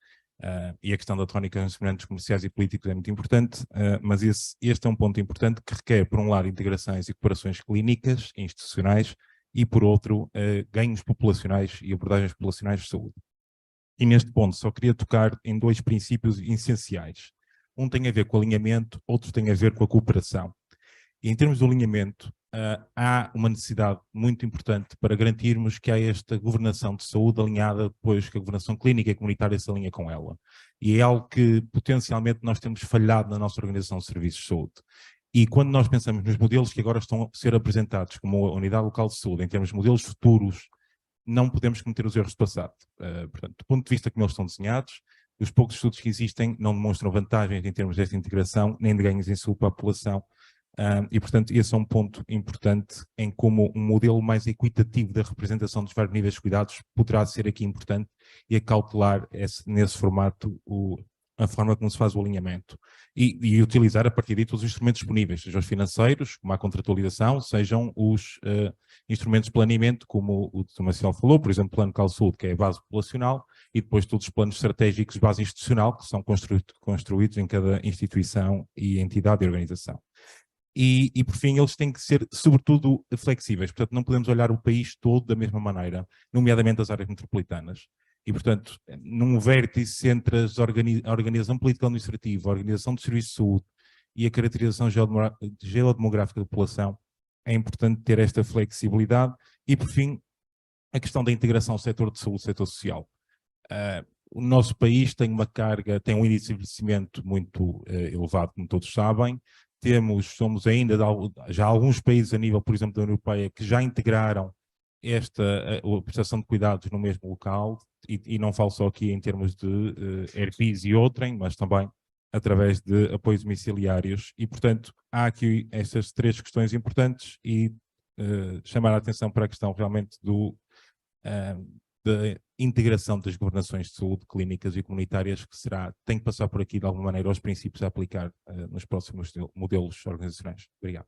E a questão da tónica nos segmentos comerciais e políticos é muito importante, mas este é um ponto importante que requer, por um lado, integrações e cooperações clínicas e institucionais e, por outro, ganhos populacionais e abordagens populacionais de saúde. E neste ponto só queria tocar em dois princípios essenciais. Um tem a ver com o alinhamento, outro tem a ver com a cooperação. E em termos de alinhamento, há uma necessidade muito importante para garantirmos que há esta governação de saúde alinhada depois que a governação clínica e comunitária se alinha com ela. E é algo que potencialmente nós temos falhado na nossa organização de serviços de saúde. E quando nós pensamos nos modelos que agora estão a ser apresentados como a unidade local de saúde, em termos de modelos futuros, não podemos cometer os erros do passado. Portanto, do ponto de vista como eles estão desenhados, os poucos estudos que existem não demonstram vantagens em termos desta integração, nem de ganhos em saúde para a população. E, portanto, esse é um ponto importante em como um modelo mais equitativo da representação dos vários níveis de cuidados poderá ser aqui importante e acautelar nesse formato a forma como se faz o alinhamento. E utilizar a partir daí todos os instrumentos disponíveis, sejam os financeiros, como a contratualização, sejam os instrumentos de planeamento, como o Dr. Marcelo falou, por exemplo, o Plano Local de Saúde, que é a base populacional, e depois todos os planos estratégicos de base institucional, que são construídos em cada instituição e entidade e organização. E, por fim, eles têm que ser, sobretudo, flexíveis. Portanto, não podemos olhar o país todo da mesma maneira, nomeadamente as áreas metropolitanas. E, portanto, num vértice entre a organização político-administrativa, a organização de serviços de saúde e a caracterização geodemográfica da população, é importante ter esta flexibilidade. E, por fim, a questão da integração setor de saúde e setor social. O nosso país tem uma carga, tem um índice de envelhecimento muito elevado, como todos sabem. Somos ainda já alguns países a nível, por exemplo, da União Europeia, que já integraram a prestação de cuidados no mesmo local, e não falo só aqui em termos de ERPs e outrem, mas também através de apoios domiciliários. E, portanto, há aqui estas três questões importantes e chamar a atenção para a questão realmente da integração das governações de saúde clínicas e comunitárias, que tem que passar por aqui de alguma maneira os princípios a aplicar nos próximos modelos organizacionais. Obrigado.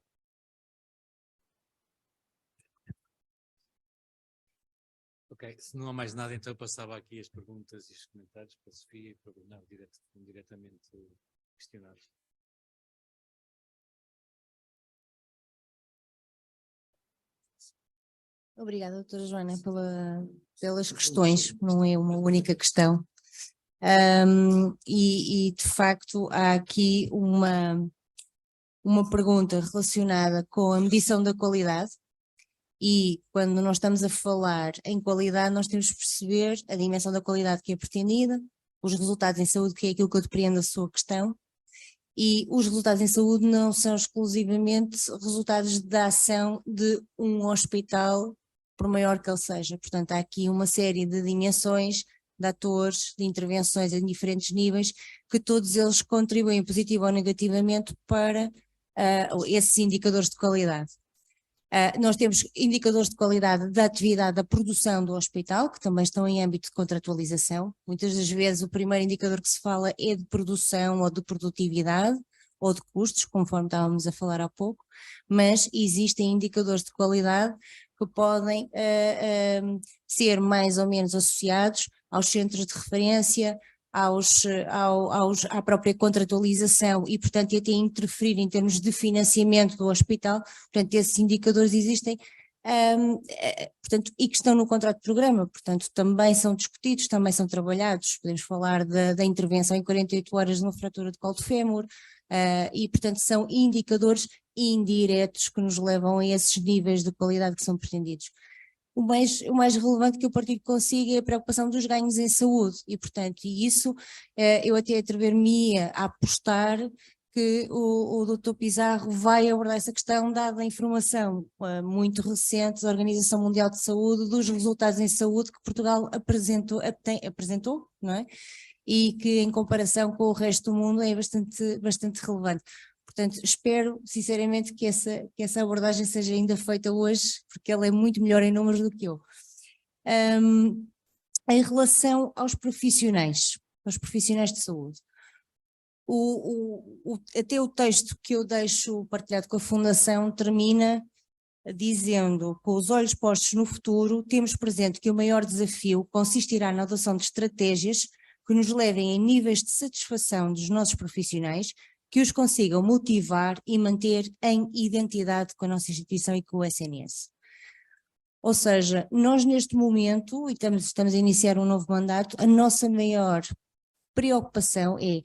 Ok, se não há mais nada, então eu passava aqui as perguntas e os comentários para a Sofia e para o Bernardo diretamente questionados. Obrigada, doutora Joana, pelas questões, não é uma única questão. De facto, há aqui uma pergunta relacionada com a medição da qualidade, e quando nós estamos a falar em qualidade, nós temos que perceber a dimensão da qualidade que é pretendida, os resultados em saúde, que é aquilo que eu depreendo da sua questão, e os resultados em saúde não são exclusivamente resultados da ação de um hospital, por maior que ele seja. Portanto, há aqui uma série de dimensões, de atores, de intervenções em diferentes níveis, que todos eles contribuem positivo ou negativamente para esses indicadores de qualidade. Nós temos indicadores de qualidade da atividade da produção do hospital, que também estão em âmbito de contratualização. Muitas das vezes o primeiro indicador que se fala é de produção ou de produtividade, ou de custos, conforme estávamos a falar há pouco, mas existem indicadores de qualidade que podem ser mais ou menos associados aos centros de referência, à própria contratualização e, portanto, até interferir em termos de financiamento do hospital. Portanto, esses indicadores existem, portanto, e que estão no contrato de programa, portanto, também são discutidos, também são trabalhados. Podemos falar da intervenção em 48 horas numa fratura de colo de fémur, e, portanto, são indicadores indiretos que nos levam a esses níveis de qualidade que são pretendidos. O mais relevante que eu partilho consigo é a preocupação dos ganhos em saúde e, portanto, isso eu até atrever-me a apostar que o Dr. Pizarro vai abordar essa questão, dada a informação muito recente da Organização Mundial de Saúde, dos resultados em saúde que Portugal apresentou, não é? E que em comparação com o resto do mundo é bastante relevante. Portanto, espero sinceramente que essa abordagem seja ainda feita hoje, porque ela é muito melhor em números do que eu. Em relação aos profissionais de saúde, até o texto que eu deixo partilhado com a Fundação termina dizendo: com os olhos postos no futuro, temos presente que o maior desafio consistirá na adoção de estratégias que nos levem a níveis de satisfação dos nossos profissionais, que os consigam motivar e manter em identidade com a nossa instituição e com o SNS. Ou seja, nós neste momento, e estamos a iniciar um novo mandato, a nossa maior preocupação é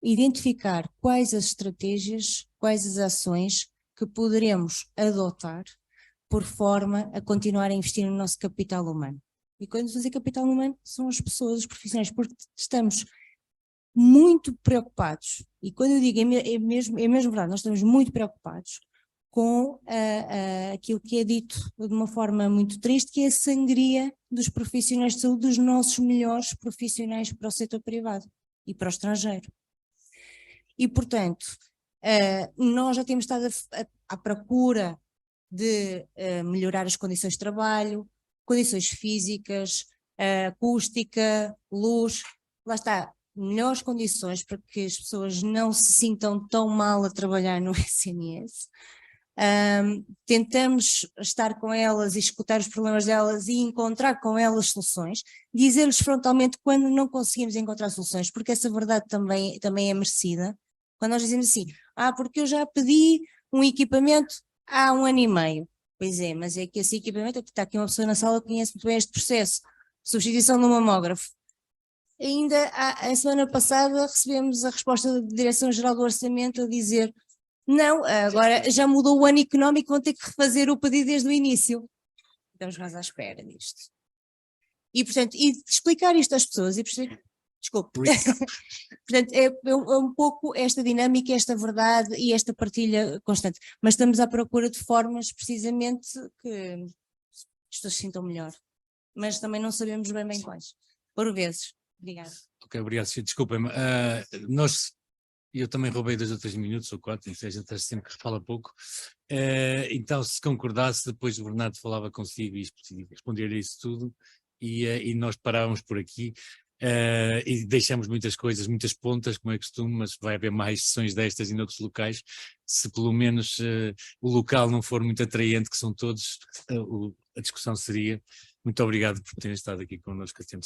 identificar quais as estratégias, quais as ações que poderemos adotar por forma a continuar a investir no nosso capital humano. E quando dizer capital humano, são as pessoas, os profissionais, porque estamos muito preocupados, e quando eu digo é mesmo verdade, nós estamos muito preocupados com aquilo que é dito de uma forma muito triste, que é a sangria dos profissionais de saúde, dos nossos melhores profissionais para o setor privado e para o estrangeiro. E, portanto, nós já temos estado à procura de melhorar as condições de trabalho, condições físicas, acústica, luz, lá está, melhores condições para que as pessoas não se sintam tão mal a trabalhar no SNS. Tentamos estar com elas e escutar os problemas delas e encontrar com elas soluções, dizer-lhes frontalmente quando não conseguimos encontrar soluções, porque essa verdade também é merecida. Quando nós dizemos assim, porque eu já pedi um equipamento há 1 ano e meio. Pois é, mas é que esse equipamento, está aqui uma pessoa na sala que conhece muito bem este processo, substituição do mamógrafo. Ainda a semana passada recebemos a resposta da Direção-Geral do Orçamento a dizer: não, agora já mudou o ano económico, vão ter que refazer o pedido desde o início. Estamos mais à espera disto. E, portanto, explicar isto às pessoas e perceber. Desculpe. Portanto, é um pouco esta dinâmica, esta verdade e esta partilha constante. Mas estamos à procura de formas, precisamente, que as pessoas se sintam melhor. Mas também não sabemos bem quais. Por vezes. Obrigada. Ok, obrigado, senhor. Desculpem-me. Eu também roubei 2 ou 3 minutos, ou 4, a gente sempre que fala pouco. Então, se concordasse, depois o Bernardo falava consigo e responderia isso tudo, e nós parávamos por aqui. E deixamos muitas coisas, muitas pontas, como é costume, mas vai haver mais sessões destas em outros locais. Se pelo menos o local não for muito atraente, que são todos, a discussão seria. Muito obrigado por terem estado aqui connosco. Até